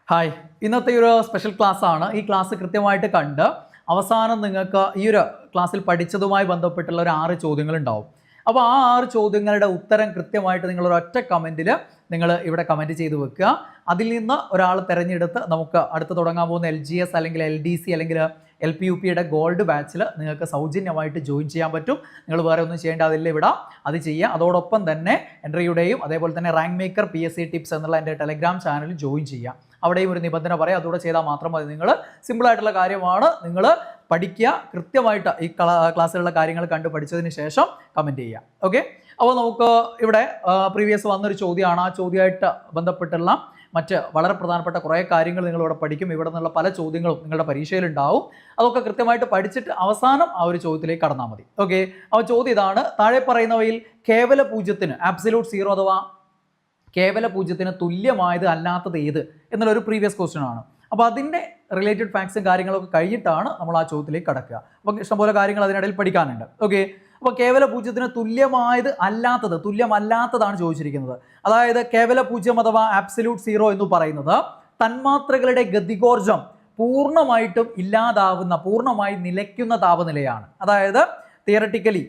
Hi, ഇന്നത്തെ ഒരു special class ആണ്. ഈ ക്ലാസ് കൃത്യമായിട്ട് കണ്ട് അവസാനം നിങ്ങൾക്ക് ഈ ഒരു ക്ലാസ്സിൽ പഠിച്ചതുമായി ബന്ധപ്പെട്ടുള്ള ഒരു 6 ചോദ്യങ്ങൾ ഉണ്ടാവും. അപ്പോൾ ആ 6 ചോദ്യങ്ങളുടെ ഉത്തരം കൃത്യമായിട്ട് നിങ്ങൾ ഒരൊറ്റ കമൻറ്റിൽ നിങ്ങൾ ഇവിടെ കമൻറ്റ് ചെയ്ത് വെക്കുക. അതിൽ നിന്ന് ഒരാൾ തിരഞ്ഞെടുത്ത് നമുക്ക് അടുത്ത് തുടങ്ങാൻ പോകുന്ന LGS അല്ലെങ്കിൽ LDC അല്ലെങ്കിൽ LPUPയുടെ ഗോൾഡ് ബാച്ചിൽ നിങ്ങൾക്ക് സൗജന്യമായിട്ട് ജോയിൻ ചെയ്യാൻ പറ്റും. നിങ്ങൾ വേറെ ഒന്നും ചെയ്യേണ്ട, അതില്ല ഇവിടെ അത് ചെയ്യുക. അതോടൊപ്പം തന്നെ എൻട്രിയുടെയും അതേപോലെ തന്നെ റാങ്ക് മേക്കർ PSC ടിപ്സ് എന്നുള്ള എൻ്റെ ടെലഗ്രാം ചാനലിൽ ജോയിൻ ചെയ്യുക. അവിടെയും ഒരു നിബന്ധന പറയാം, അതുകൂടെ ചെയ്താൽ മാത്രം മതി. നിങ്ങൾ സിമ്പിളായിട്ടുള്ള കാര്യമാണ്, നിങ്ങൾ പഠിക്കുക, കൃത്യമായിട്ട് ഈ ക്ലാസ്സിലുള്ള കാര്യങ്ങൾ കണ്ട് പഠിച്ചതിന് ശേഷം കമൻറ്റ് ചെയ്യുക. ഓക്കെ, അപ്പോൾ നമുക്ക് ഇവിടെ പ്രീവിയസ് വന്നൊരു ചോദ്യമാണ്. ആ ചോദ്യമായിട്ട് ബന്ധപ്പെട്ടുള്ള മറ്റ് വളരെ പ്രധാനപ്പെട്ട കുറേ കാര്യങ്ങൾ നിങ്ങളിവിടെ പഠിക്കും. ഇവിടെ നിന്നുള്ള പല ചോദ്യങ്ങളും നിങ്ങളുടെ പരീക്ഷയിലുണ്ടാവും. അതൊക്കെ കൃത്യമായിട്ട് പഠിച്ചിട്ട് അവസാനം ആ ഒരു ചോദ്യത്തിലേക്ക് കടന്നാൽ മതി. ഓക്കെ, അപ്പോൾ ചോദ്യം ഇതാണ്: താഴെ പറയുന്നവയിൽ കേവല പൂജ്യത്തിന് ആബ്സല്യൂട്ട് സീറോ അഥവാ കേവല പൂജ്യത്തിന് തുല്യമായത് അല്ലാത്തത് ഏത് എന്നുള്ളൊരു പ്രീവിയസ് ക്വസ്റ്റ്യൻ ആണ്. അപ്പോൾ അതിൻ്റെ റിലേറ്റഡ് ഫാക്ട്സും കാര്യങ്ങളൊക്കെ കഴിഞ്ഞിട്ടാണ് നമ്മൾ ആ ചോദ്യത്തിലേക്ക് കടക്കുക. അപ്പോൾ ഇഷ്ടംപോലെ കാര്യങ്ങൾ അതിനിടയിൽ പഠിക്കാനുണ്ട്. ഓക്കെ, അപ്പോൾ കേവല പൂജ്യത്തിന് തുല്യമായത് അല്ലാത്തത്, തുല്യമല്ലാത്തതാണ് ചോദിച്ചിരിക്കുന്നത്. അതായത് കേവല പൂജ്യം അഥവാ ആബ്സല്യൂട്ട് സീറോ എന്ന് പറയുന്നത് തന്മാത്രകളുടെ ഗതികോർജം പൂർണ്ണമായിട്ടും ഇല്ലാതാവുന്ന, പൂർണ്ണമായി നിലയ്ക്കുന്ന താപനിലയാണ്. അതായത് തിയററ്റിക്കലി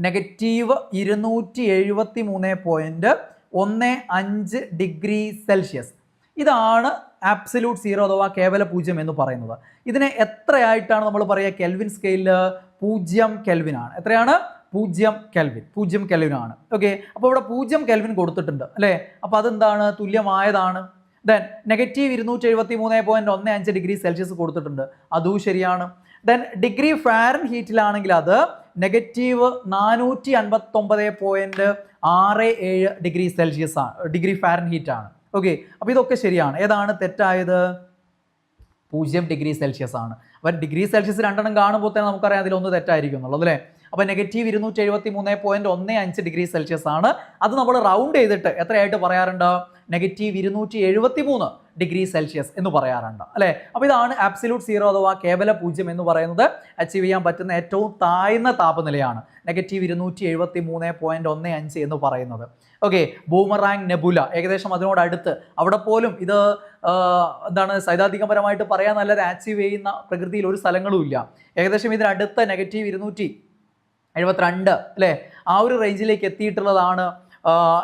-273.15 ഡിഗ്രി സെൽഷ്യസ് ഇതാണ് ആബ്സല്യൂട്ട് സീറോ അഥവാ കേവല പൂജ്യം എന്ന് പറയുന്നത്. ഇതിനെ എത്രയായിട്ടാണ് നമ്മൾ പറയുക? കെൽവിൻ സ്കെയിലിൽ 0 കെൽവിൻ ആണ്. എത്രയാണ്? 0 കെൽവിൻ. 0 കെൽവിൻ ആണ്. ഓക്കെ, അപ്പോൾ ഇവിടെ 0 കെൽവിൻ കൊടുത്തിട്ടുണ്ട് അല്ലേ? അപ്പോൾ അതെന്താണ്? തുല്യമായതാണ്. ദെൻ -273.15 ഡിഗ്രി സെൽഷ്യസ് കൊടുത്തിട്ടുണ്ട്, അതും ശരിയാണ്. ദെൻ ഡിഗ്രി ഫാരൻ ഹീറ്റിലാണെങ്കിൽ അത് -459.67 ഡിഗ്രി സെൽഷ്യസ് ആണ്, ഡിഗ്രി ഫാരൻ ഹീറ്റ് ആണ്. ഓക്കെ, അപ്പോൾ ഇതൊക്കെ ശരിയാണ്. ഏതാണ് തെറ്റായത്? 0 ഡിഗ്രി സെൽഷ്യസ് ആണ്. അപ്പോൾ ഡിഗ്രി സെൽഷ്യസ് രണ്ടെണ്ണം കാണുമ്പോൾ തന്നെ നമുക്കറിയാം അതിലൊന്ന് തെറ്റായിരിക്കും എന്നുള്ളത് അല്ലേ? അപ്പോൾ -273.15 ഡിഗ്രി സെൽഷ്യസ് ആണ്. അത് നമ്മൾ റൗണ്ട് ചെയ്തിട്ട് എത്രയായിട്ട് പറയാറുണ്ട്? -273 ഡിഗ്രി സെൽഷ്യസ് എന്ന് പറയാറുണ്ട് അല്ലേ? അപ്പോൾ ഇതാണ് ആബ്സല്യൂട്ട് സീറോ അഥവാ കേവല പൂജ്യം എന്ന് പറയുന്നത്. അച്ചീവ് ചെയ്യാൻ പറ്റുന്ന ഏറ്റവും താഴ്ന്ന താപനിലയാണ് -273.15 എന്ന് പറയുന്നത്. ഓക്കെ, ബൂമറാങ് നെബുല ഏകദേശം അതിനോടടുത്ത്, അവിടെ പോലും ഇത് എന്താണ് സൈദ്ധാന്തികപരമായിട്ട് പറയാൻ നല്ലത് അച്ചീവ് ചെയ്യുന്ന പ്രകൃതിയിൽ ഒരു സ്ഥലങ്ങളും ഇല്ല. ഏകദേശം ഇതിനടുത്ത -272 അല്ലേ, ആ ഒരു റേഞ്ചിലേക്ക് എത്തിയിട്ടുള്ളതാണ്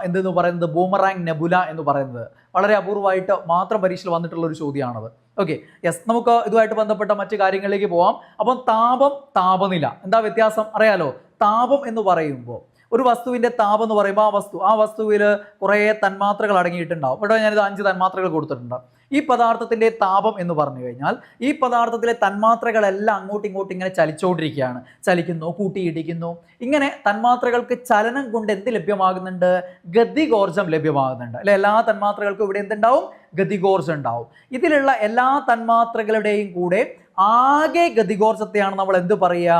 എന്തെന്ന് പറയുന്നത് ബൂമറാങ് നെബുല എന്ന് പറയുന്നത്. വളരെ അപൂർവമായിട്ട് മാത്രം പരീക്ഷയിൽ വന്നിട്ടുള്ള ഒരു ചോദ്യമാണത്. ഓക്കെ, യെസ്, നമുക്ക് ഇതുമായിട്ട് ബന്ധപ്പെട്ട മറ്റു കാര്യങ്ങളിലേക്ക് പോവാം. അപ്പം താപം, താപനില എന്താ വ്യത്യാസം അറിയാലോ? താപം എന്ന് പറയുമ്പോൾ ഒരു വസ്തുവിൻ്റെ താപം എന്ന് പറയുമ്പോൾ ആ വസ്തുവിൽ കുറേ തന്മാത്രകൾ അടങ്ങിയിട്ടുണ്ടാവും. ഇവിടെ ഞാനിത് 5 തന്മാത്രകൾ കൊടുത്തിട്ടുണ്ട്. ഈ പദാർത്ഥത്തിൻ്റെ താപം എന്ന് പറഞ്ഞു കഴിഞ്ഞാൽ ഈ പദാർത്ഥത്തിലെ തന്മാത്രകളെല്ലാം അങ്ങോട്ടും ഇങ്ങോട്ടും ഇങ്ങനെ ചലിച്ചുകൊണ്ടിരിക്കുകയാണ്. ചലിക്കുന്നു, കൂട്ടിയിടിക്കുന്നു. ഇങ്ങനെ തന്മാത്രകൾക്ക് ചലനം കൊണ്ട് എന്ത് ലഭ്യമാകുന്നുണ്ട്? ഗതികോർജം ലഭ്യമാകുന്നുണ്ട് അല്ലെ? എല്ലാ തന്മാത്രകൾക്കും ഇവിടെ എന്തുണ്ടാവും? ഗതികോർജം ഉണ്ടാവും. ഇതിലുള്ള എല്ലാ തന്മാത്രകളുടെയും കൂടെ ആകെ ഗതികോർജത്തെയാണ് നമ്മൾ എന്ത് പറയുക?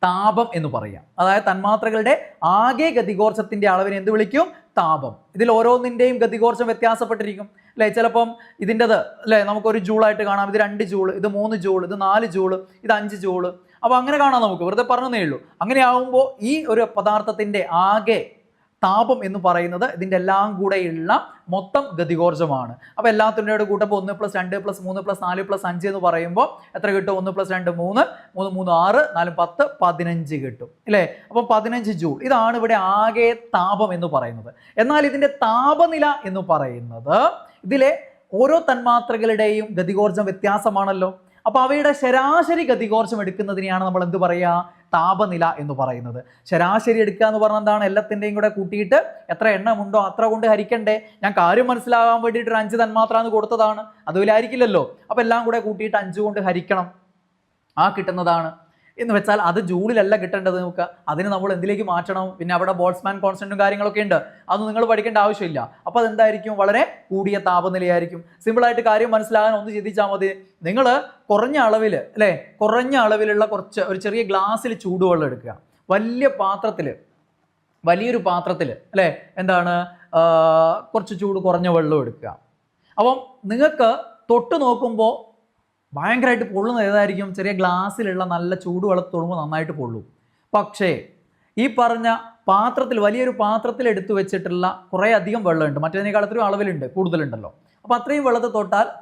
താപം എന്ന് പറയാം. അതായത് തന്മാത്രകളുടെ ആകെ ഗതികോർജത്തിന്റെ അളവിനെ എന്ത് വിളിക്കും? താപം. ഇതിൽ ഓരോന്നിൻ്റെയും ഗതികോർജം വ്യത്യാസപ്പെട്ടിരിക്കും അല്ലേ? ചിലപ്പം ഇതിൻ്റെത് അല്ലേ നമുക്കൊരു ജൂളായിട്ട് കാണാം, ഇത് 2 ജൂള്, ഇത് 3 ജൂള്, ഇത് 4 ജൂള്, ഇത് 5 ജൂള്. അപ്പോൾ അങ്ങനെ കാണാം, നമുക്ക് വെറുതെ പറഞ്ഞതേ ഉള്ളൂ. അങ്ങനെ ആവുമ്പോൾ ഈ ഒരു പദാർത്ഥത്തിൻ്റെ ആകെ താപം എന്ന് പറയുന്നത് ഇതിൻ്റെ എല്ലാം കൂടെയുള്ള മൊത്തം ഗതികോർജമാണ്. അപ്പോൾ എല്ലാത്തിൻ്റെ കൂട്ടപ്പോൾ 1 + 2 + 3 + 4 + 5 എന്ന് പറയുമ്പോൾ എത്ര കിട്ടും? 1 + 2 3, 3 3 6, 4 10, 15 കിട്ടും അല്ലേ? അപ്പോൾ 15 ജൂൾ. ഇതാണ് ഇവിടെ ആകെ താപം എന്ന് പറയുന്നത്. എന്നാൽ ഇതിൻ്റെ താപനില എന്ന് പറയുന്നത് ഇതിലെ ഓരോ തന്മാത്രകളുടെയും ഗതികോർജം വ്യത്യാസമാണല്ലോ. അപ്പോൾ അവയുടെ ശരാശരി ഗതികോർജം എടുക്കുന്നതിനെയാണ് നമ്മൾ എന്ത് പറയുക? താപനില എന്ന് പറയുന്നത്. ശരാശരി എടുക്കുക എന്ന് പറഞ്ഞാൽ എന്താണ്? എല്ലാത്തിൻ്റെയും കൂടെ കൂട്ടിയിട്ട് എത്ര എണ്ണമുണ്ടോ അത്ര കൊണ്ട് ഹരിക്കണ്ടേ? ഞാൻ കാര്യം മനസ്സിലാകാൻ വേണ്ടിയിട്ട് 5 തന്മാത്ര എന്ന് കൊടുത്തതാണ്, അതുപോലെ ആയിരിക്കില്ലല്ലോ. അപ്പോൾ എല്ലാം കൂടെ കൂട്ടിയിട്ട് 5 കൊണ്ട് ഹരിക്കണം, ആ കിട്ടുന്നതാണ്. എന്ന് വെച്ചാൽ അത് ജൂളിലല്ല കിട്ടേണ്ടത്. നമുക്ക് അതിന് നമ്മൾ എന്തിലേക്ക് മാറ്റണം? പിന്നെ അവിടെ ബോൾട്സ്മാൻ കോൺസ്റ്റന്റും കാര്യങ്ങളൊക്കെ ഉണ്ട്, അതൊന്നും നിങ്ങൾ പഠിക്കേണ്ട ആവശ്യമില്ല. അപ്പോൾ അതെന്തായിരിക്കും? വളരെ കൂടിയ താപനിലയായിരിക്കും. സിമ്പിളായിട്ട് കാര്യം മനസ്സിലാകാൻ ഒന്ന് ചിന്തിച്ചാൽ മതി. നിങ്ങൾ കുറഞ്ഞ അളവിൽ അല്ലേ, കുറഞ്ഞ അളവിലുള്ള ഒരു ചെറിയ ഗ്ലാസ്സിൽ ചൂടുവെള്ളം എടുക്കുക. വലിയൊരു പാത്രത്തിൽ അല്ലേ എന്താണ് കുറച്ച് ചൂട് കുറഞ്ഞ വെള്ളം എടുക്കുക. അപ്പം നിങ്ങൾക്ക് തൊട്ട് നോക്കുമ്പോൾ ഭയങ്കരമായിട്ട് പൊള്ളുന്നത് ഏതായിരിക്കും? ചെറിയ ഗ്ലാസ്സിലുള്ള നല്ല ചൂടുവെള്ളത്തിൽ തൊടുമ്പോൾ നന്നായിട്ട് പൊള്ളും. പക്ഷേ ഈ പറഞ്ഞ പാത്രത്തിൽ, വലിയൊരു പാത്രത്തിൽ എടുത്തു വെച്ചിട്ടുള്ള കുറേ അധികം വെള്ളമുണ്ട്, മറ്റേതിനേക്കാൾ എത്രയും അളവിലുണ്ട്, കൂടുതലുണ്ടല്ലോ. അപ്പോൾ അത്രയും വെള്ളത്തിൽ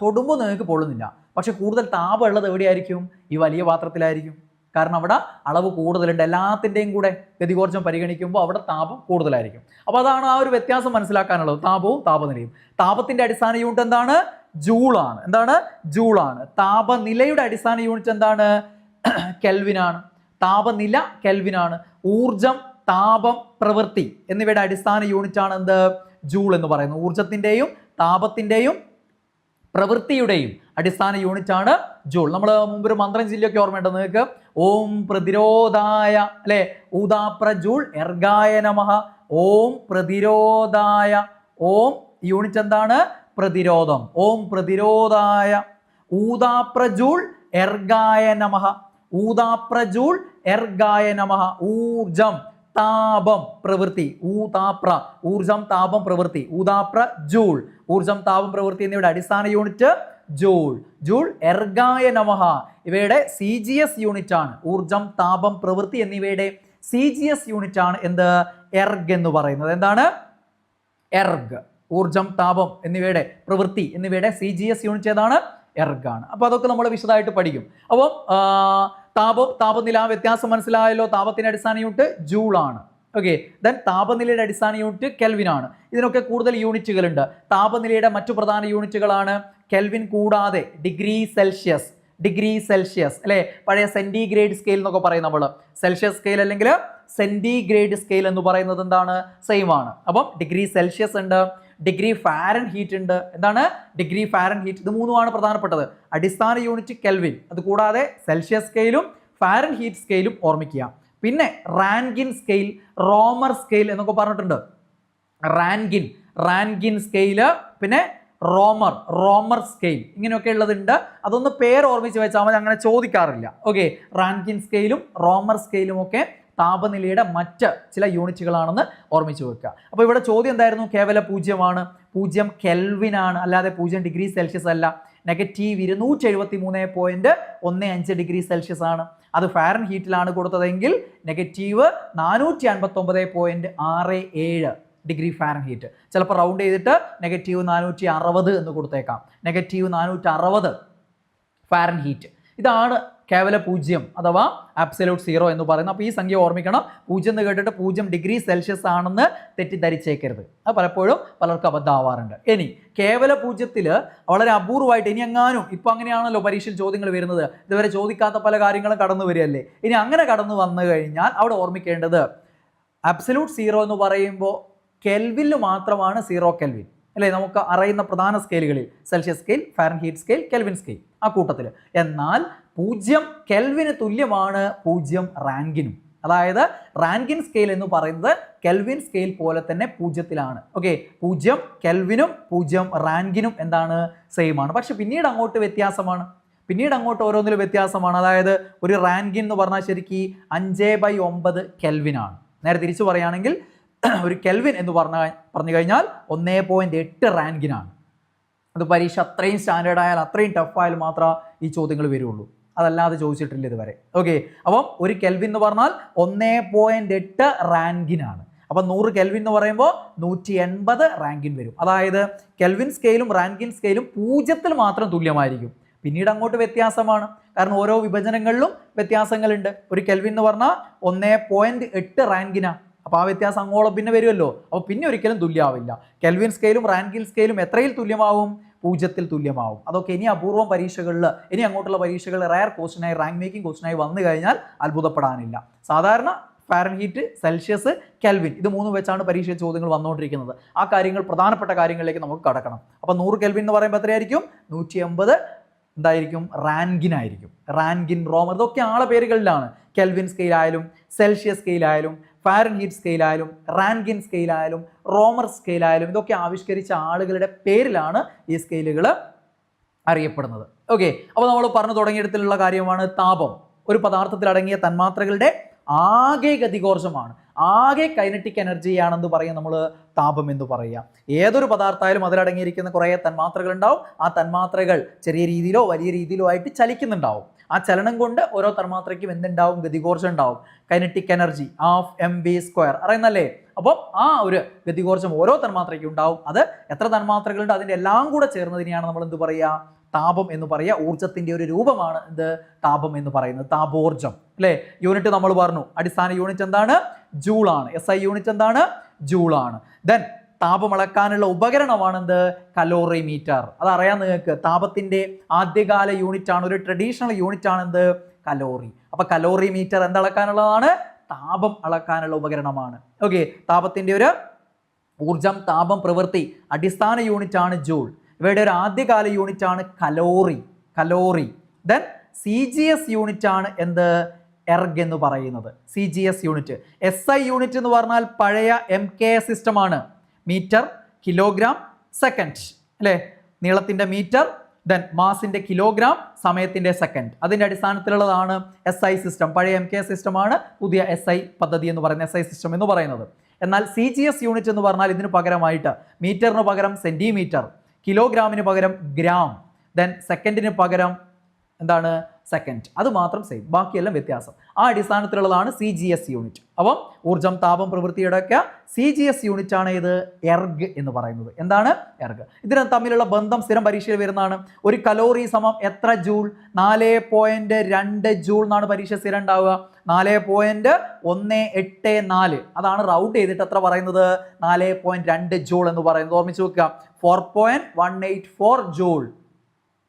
തൊടുമ്പോൾ നിങ്ങൾക്ക് പൊള്ളുന്നില്ല. പക്ഷെ കൂടുതൽ താപം ഉള്ളത് എവിടെയായിരിക്കും? ഈ വലിയ പാത്രത്തിലായിരിക്കും. കാരണം അവിടെ അളവ് കൂടുതലുണ്ട്. എല്ലാത്തിൻ്റെയും കൂടെ ഗതികോർജ്ജം പരിഗണിക്കുമ്പോൾ അവിടെ താപം കൂടുതലായിരിക്കും. അപ്പോൾ അതാണ് ആ ഒരു വ്യത്യാസം മനസ്സിലാക്കാനുള്ളത്, താപവും താപനിലയും. താപത്തിന്റെ അടിസ്ഥാന യൂണിറ്റ് എന്താണ്? ജൂളാണ്. എന്താണ്? ജൂളാണ്. താപനിലയുടെ അടിസ്ഥാന യൂണിറ്റ് എന്താണ്? കെൽവിനാണ്. താപനില കെൽവിനാണ്. ഊർജം, താപം, പ്രവൃത്തി എന്നിവയുടെ അടിസ്ഥാന യൂണിറ്റ് ആണ് എന്ത്? ജൂൾ എന്ന് പറയുന്നത്. ഊർജത്തിന്റെയും താപത്തിന്റെയും പ്രവൃത്തിയുടെയും അടിസ്ഥാന യൂണിറ്റ് ആണ് ജൂൾ. നമ്മൾ മുമ്പ് ഒരു മന്ത്രം ചൊല്ലിയൊക്കെ ഓർമ്മയുണ്ടോ നിങ്ങൾക്ക്? ഓം പ്രതിരോധായ, അല്ലെ? ഊദാപ്ര ജൂൾ എർഗായ നമഃ. ഓം പ്രതിരോധായ. ഓം യൂണിറ്റ് എന്താണ്? പ്രതിരോധം. ഓം പ്രതിരോധായ. ഊദാപ്ര ജൂൾ എർഗായ നമഃ. ഊദാപ്ര ജൂൾ എർഗായ നമഃ. ഊർജം, താപം, പ്രവൃത്തി. ഊതാപ്ര, ഊർജം, താപം, പ്രവൃത്തി. ഊതാപ്ര ജൂൾ, ഊർജം, താപം, പ്രവൃത്തി എന്നിവയുടെ അടിസ്ഥാന യൂണിറ്റ് ജൂൾ. ജൂൾ എർഗായ നമഃ ഇവയുടെ CGS യൂണിറ്റ് ആണ്. ഊർജം, താപം, പ്രവൃത്തി എന്നിവയുടെ CGS യൂണിറ്റ് ആണ് എന്ത്? എർഗ് എന്ന് പറയുന്നത്. എന്താണ്? എർഗ്. ഊർജം, താപം എന്നിവയുടെ പ്രവൃത്തി എന്നിവയുടെ CGS യൂണിറ്റ് ഏതാണ്? എർഗ് ആണ്. അപ്പോൾ അതൊക്കെ നമ്മൾ വിശദമായിട്ട് പഠിക്കും. അപ്പം താപനില വ്യത്യാസം മനസ്സിലായല്ലോ. താപത്തിന്റെ അടിസ്ഥാന യൂണിറ്റ് ജൂൾ ആണ്. ഓക്കെ. ദെൻ താപനിലയുടെ അടിസ്ഥാന യൂണിറ്റ് കെൽവിൻ ആണ്. ഇതിനൊക്കെ കൂടുതൽ യൂണിറ്റുകളുണ്ട്. താപനിലയുടെ മറ്റു പ്രധാന യൂണിറ്റുകളാണ് കെൽവിൻ കൂടാതെ ഡിഗ്രി സെൽഷ്യസ്. ഡിഗ്രി സെൽഷ്യസ്, അല്ലെ? പഴയ സെന്റിഗ്രേഡ് സ്കെയിൽ എന്നൊക്കെ പറയും നമ്മൾ. സെൽഷ്യസ് സ്കെയിൽ അല്ലെങ്കിൽ സെന്റിഗ്രേഡ് സ്കെയിൽ എന്ന് പറയുന്നത് എന്താണ്? സെയിം ആണ്. അപ്പം ഡിഗ്രി സെൽഷ്യസ് ഉണ്ട്, ഡിഗ്രി ഫാരൻഹീറ്റ് ഉണ്ട്. എന്താണ്? Degree Fahrenheit. ഇത് മൂന്നുമാണ് പ്രധാനപ്പെട്ടത്. അടിസ്ഥാന യൂണിറ്റ് കെൽവിൻ, അത് കൂടാതെ സെൽഷ്യസ് സ്കെയിലും ഫാരൻഹീറ്റ് സ്കെയിലും ഓർമ്മിക്കുക. പിന്നെ റാൻകിൻ സ്കെയിൽ, റോമർ സ്കെയിൽ എന്നൊക്കെ പറഞ്ഞിട്ടുണ്ട്. റാൻകിൻ സ്കെയില്, പിന്നെ റോമർ സ്കെയിൽ, ഇങ്ങനെയൊക്കെ ഉള്ളതുണ്ട്. അതൊന്ന് പേര് ഓർമ്മിച്ച് വെച്ചാൽ മതി, അങ്ങനെ ചോദിക്കാറില്ല. ഓക്കെ. റാൻകിൻ സ്കെയിലും റോമർ സ്കെയിലും ഒക്കെ താപനിലയുടെ മറ്റ് ചില യൂണിറ്റുകളാണെന്ന് ഓർമ്മിച്ച് വെക്കുക. അപ്പോൾ ഇവിടെ ചോദ്യം എന്തായിരുന്നു? കേവല 0 0 കെൽവിൻ ആണ്, അല്ലാതെ 0 ഡിഗ്രി സെൽഷ്യസ് അല്ല. -273.15 ഡിഗ്രി സെൽഷ്യസ് ആണ്. അത് ഫാരൻഹീറ്റിലാണ് കൊടുത്തതെങ്കിൽ -459.67 ഡിഗ്രി ഫാരൻഹീറ്റ്. ചിലപ്പോൾ റൗണ്ട് ചെയ്തിട്ട് -460 എന്ന് കൊടുത്തേക്കാം. -460 ഫാരൻഹീറ്റ്. ഇതാണ് കേവല 0 അഥവാ അബ്സല്യൂട്ട് 0 എന്ന് പറയുന്നത്. അപ്പോൾ ഈ സംഖ്യ ഓർമ്മിക്കണം. 0 എന്ന് കേട്ടിട്ട് 0 ഡിഗ്രി സെൽഷ്യസ് ആണെന്ന് തെറ്റിദ്ധരിച്ചേക്കരുത്. അത് പലപ്പോഴും പലർക്കും അബദ്ധമാവാറുണ്ട്. ഇനി കേവല 0-ൽ വളരെ അപൂർവമായിട്ട്, ഇനി എങ്ങാനും ഇപ്പം അങ്ങനെയാണല്ലോ പരീക്ഷയിൽ ചോദ്യങ്ങൾ വരുന്നത്, ഇതുവരെ ചോദിക്കാത്ത പല കാര്യങ്ങളും കടന്നു വരികയല്ലേ. ഇനി അങ്ങനെ കടന്നു വന്നു കഴിഞ്ഞാൽ അവിടെ ഓർമ്മിക്കേണ്ടത് അബ്സല്യൂട്ട് 0 എന്ന് പറയുമ്പോൾ കെൽവിനിൽ മാത്രമാണ് 0 കെൽവിൻ, അല്ലേ? നമുക്ക് അറിയുന്ന പ്രധാന സ്കെയിലുകളിൽ Celsius scale, Fahrenheit scale, Kelvin scale, ആ കൂട്ടത്തിൽ. എന്നാൽ 0 കെൽവിന് തുല്യമാണ് 0 റാൻകിനും. അതായത് റാൻകിൻ സ്കെയിൽ എന്ന് പറയുന്നത് കെൽവിൻ സ്കെയിൽ പോലെ തന്നെ 0-ലാണ്. ഓക്കെ. 0 കെൽവിനും 0 റാൻകിനും എന്താണ്? സെയിം ആണ്. പക്ഷെ പിന്നീട് അങ്ങോട്ട് വ്യത്യാസമാണ്. പിന്നീട് അങ്ങോട്ട് ഓരോന്നിലും വ്യത്യാസമാണ്. അതായത് ഒരു റാൻകിൻ എന്ന് പറഞ്ഞാൽ ശരിക്കും 5/9 കെൽവിനാണ്. നേരെ തിരിച്ചു പറയുകയാണെങ്കിൽ ഒരു കെൽവിൻ എന്ന് പറഞ്ഞു കഴിഞ്ഞാൽ 1.8 റാൻകിനാണ്. അത് പരീക്ഷ അത്രയും സ്റ്റാൻഡേർഡ് ആയാൽ, അത്രയും ടഫ് ആയാൽ മാത്രമേ ഈ ചോദ്യങ്ങൾ വരുള്ളൂ. അതല്ലാതെ ചോദിച്ചിട്ടില്ല ഇതുവരെ. ഓക്കെ. അപ്പം ഒരു കെൽവിൻ എന്ന് പറഞ്ഞാൽ 1.8 റാൻകിനാണ്. അപ്പം 100 കെൽവിൻ എന്ന് പറയുമ്പോൾ 180 റാൻകിൻ വരും. അതായത് കെൽവിൻ സ്കെയിലും റാൻകിൻ സ്കെയിലും 0-ൽ മാത്രം തുല്യമായിരിക്കും. പിന്നീട് അങ്ങോട്ട് വ്യത്യാസമാണ്. കാരണം ഓരോ വിഭജനങ്ങളിലും വ്യത്യാസങ്ങളുണ്ട്. ഒരു കെൽവിൻ എന്ന് പറഞ്ഞാൽ 1.8 റാൻകിനാണ്. അപ്പോൾ ആ വ്യത്യാസം അങ്ങോളം പിന്നെ വരുമല്ലോ. അപ്പോൾ പിന്നെ ഒരിക്കലും തുല്യമാവില്ല. കെൽവിൻ സ്കെയിലും റാൻകിൻ സ്കെയിലും എത്രയിൽ തുല്യമാവും? 0-ൽ തുല്യമാവും. അതൊക്കെ ഇനി അപൂർവം പരീക്ഷകളിൽ, ഇനി അങ്ങോട്ടുള്ള പരീക്ഷകളിൽ റയർ ക്വസ്റ്റനായി, റാങ്ക് മേക്കിംഗ് ക്വസ്റ്റനായി വന്നു കഴിഞ്ഞാൽ അത്ഭുതപ്പെടാനില്ല. സാധാരണ ഫാരൻഹീറ്റ്, സെൽഷ്യസ്, കെൽവിൻ ഇത് മൂന്നും വെച്ചാണ് പരീക്ഷ ചോദ്യങ്ങൾ വന്നുകൊണ്ടിരിക്കുന്നത്. ആ കാര്യങ്ങൾ, പ്രധാനപ്പെട്ട കാര്യങ്ങളിലേക്ക് നമുക്ക് കടക്കണം. അപ്പോൾ 100 കെൽവിൻ എന്ന് പറയുമ്പോൾ എത്രയായിരിക്കും? 180 എന്തായിരിക്കും? റാൻകിനായിരിക്കും. റാൻകിൻ, റോമർ ഇതൊക്കെ ആളെ പേരുകളിലാണ്. കെൽവിൻ സ്കെയിലായാലും സെൽഷ്യസ് സ്കെയിലായാലും ഫാരൻഹീറ്റ് സ്കെയിലായാലും റാൻകിൻ സ്കെയിലായാലും റോമർ സ്കെയിലായാലും ഇതൊക്കെ ആവിഷ്കരിച്ച ആളുകളുടെ പേരിലാണ് ഈ സ്കെയിലുകൾ അറിയപ്പെടുന്നത്. ഓക്കെ. അപ്പോൾ നമ്മൾ പറഞ്ഞു തുടങ്ങിയിടത്തിലുള്ള കാര്യമാണ് താപം. ഒരു പദാർത്ഥത്തിൽ അടങ്ങിയ തന്മാത്രകളുടെ ആകെ ഗതികോർജ്ജമാണ്, ആകെ കൈനറ്റിക് എനർജിയാണെന്ന് പറയും നമ്മൾ താപം എന്ന് പറയുക. ഏതൊരു പദാർത്ഥമായാലും അതിലടങ്ങിയിരിക്കുന്ന കുറേ തന്മാത്രകൾ ഉണ്ടാവും. ആ തന്മാത്രകൾ ചെറിയ രീതിയിലോ വലിയ രീതിയിലോ ആയിട്ട് ചലിക്കുന്നുണ്ടാവും. ആ ചലനം കൊണ്ട് ഓരോ തന്മാത്രയ്ക്കും എന്തുണ്ടാവും? ഗതികോർജ്ജം ഉണ്ടാവും. Kinetic energy half mv². അറിയുന്നല്ലേ? അപ്പം ആ ഒരു ഗതികോർജ്ജം ഓരോ തന്മാത്രയ്ക്കും ഉണ്ടാവും. അത് എത്ര തന്മാത്രകളുണ്ട് അതിൻ്റെ എല്ലാം കൂടെ ചേർന്നതിനെയാണ് നമ്മൾ എന്ത് പറയുക? താപം എന്ന് പറയുക. ഊർജ്ജത്തിന്റെ ഒരു രൂപമാണ് ഇത് താപം എന്ന് പറയുന്നത്, താപോർജ്ജം. അല്ലേ? യൂണിറ്റ് നമ്മൾ പറഞ്ഞു. അടിസ്ഥാന യൂണിറ്റ് എന്താണ്? ജൂൾ ആണ്. SI യൂണിറ്റ് എന്താണ്? ജൂൾ ആണ്. ദെൻ താപം അളക്കാനുള്ള ഉപകരണമാണ് എന്ത്? കലോറിമീറ്റർ. അതറിയാം നിങ്ങൾക്ക്. താപത്തിന്റെ ആദ്യകാല യൂണിറ്റ് ആണ്, ഒരു ട്രഡീഷണൽ യൂണിറ്റ് ആണ് എന്ത്? കലോറി. അപ്പൊ കലോറിമീറ്റർ എന്തളക്കാനുള്ളതാണ്? താപം അളക്കാനുള്ള ഉപകരണമാണ്. ഓക്കെ. താപത്തിന്റെ ഒരു ഊർജം, താപം, പ്രവൃത്തി അടിസ്ഥാന യൂണിറ്റ് ആണ് ജൂൾ. ഇവയുടെ ഒരു ആദ്യകാല യൂണിറ്റ് ആണ് കലോറി. ദെൻ CGS യൂണിറ്റ് ആണ് എന്ത്? എർഗ് എന്ന് പറയുന്നത്. CGS unit. SI യൂണിറ്റ് എന്ന് പറഞ്ഞാൽ പഴയ MK സിസ്റ്റം ആണ്. Metre, kilogram, second. അല്ലേ? നീളത്തിന്റെ മീറ്റർ, ദെൻ മാസിന്റെ കിലോഗ്രാം, സമയത്തിന്റെ സെക്കൻഡ്. അതിന്റെ അടിസ്ഥാനത്തിലുള്ളതാണ് SI സിസ്റ്റം. പഴയ MK സിസ്റ്റം ആണ് പുതിയ SI പദ്ധതി എന്ന് പറയുന്ന SI സിസ്റ്റം എന്ന് പറയുന്നത്. എന്നാൽ CGS യൂണിറ്റ് എന്ന് പറഞ്ഞാൽ ഇതിന് പകരമായിട്ട് മീറ്ററിന് പകരം സെന്റിമീറ്റർ, കിലോഗ്രാമിന് പകരം ഗ്രാം, ദെൻ സെക്കൻഡിന് പകരം എന്താണ്? സെക്കൻഡ്. അത് മാത്രം സെയിം, ബാക്കിയെല്ലാം വ്യത്യാസം. ആ അടിസ്ഥാനത്തിലുള്ളതാണ് CGS യൂണിറ്റ്. അപ്പം ഊർജം, താപം, പ്രവൃത്തിയുടെ ഒക്കെ CGS യൂണിറ്റ് ആണ് ഇത് എർഗ് എന്ന് പറയുന്നത്. എന്താണ്? എർഗ്. ഇതിന് തമ്മിലുള്ള ബന്ധം സ്ഥിരം പരീക്ഷയിൽ വരുന്നതാണ്. ഒരു കലോറി സമം എത്ര ജൂൾ? 4.2 ജൂൾ എന്നാണ് പരീക്ഷ സ്ഥിരം ഉണ്ടാവുക. 4.184. അതാണ് റൗണ്ട് ചെയ്തിട്ട് എത്ര പറയുന്നത്? 4.2 ജൂൾ എന്ന് പറയുന്നത്. ഓർമ്മിച്ച് വെക്കുക. 4.184 ജൂൾ.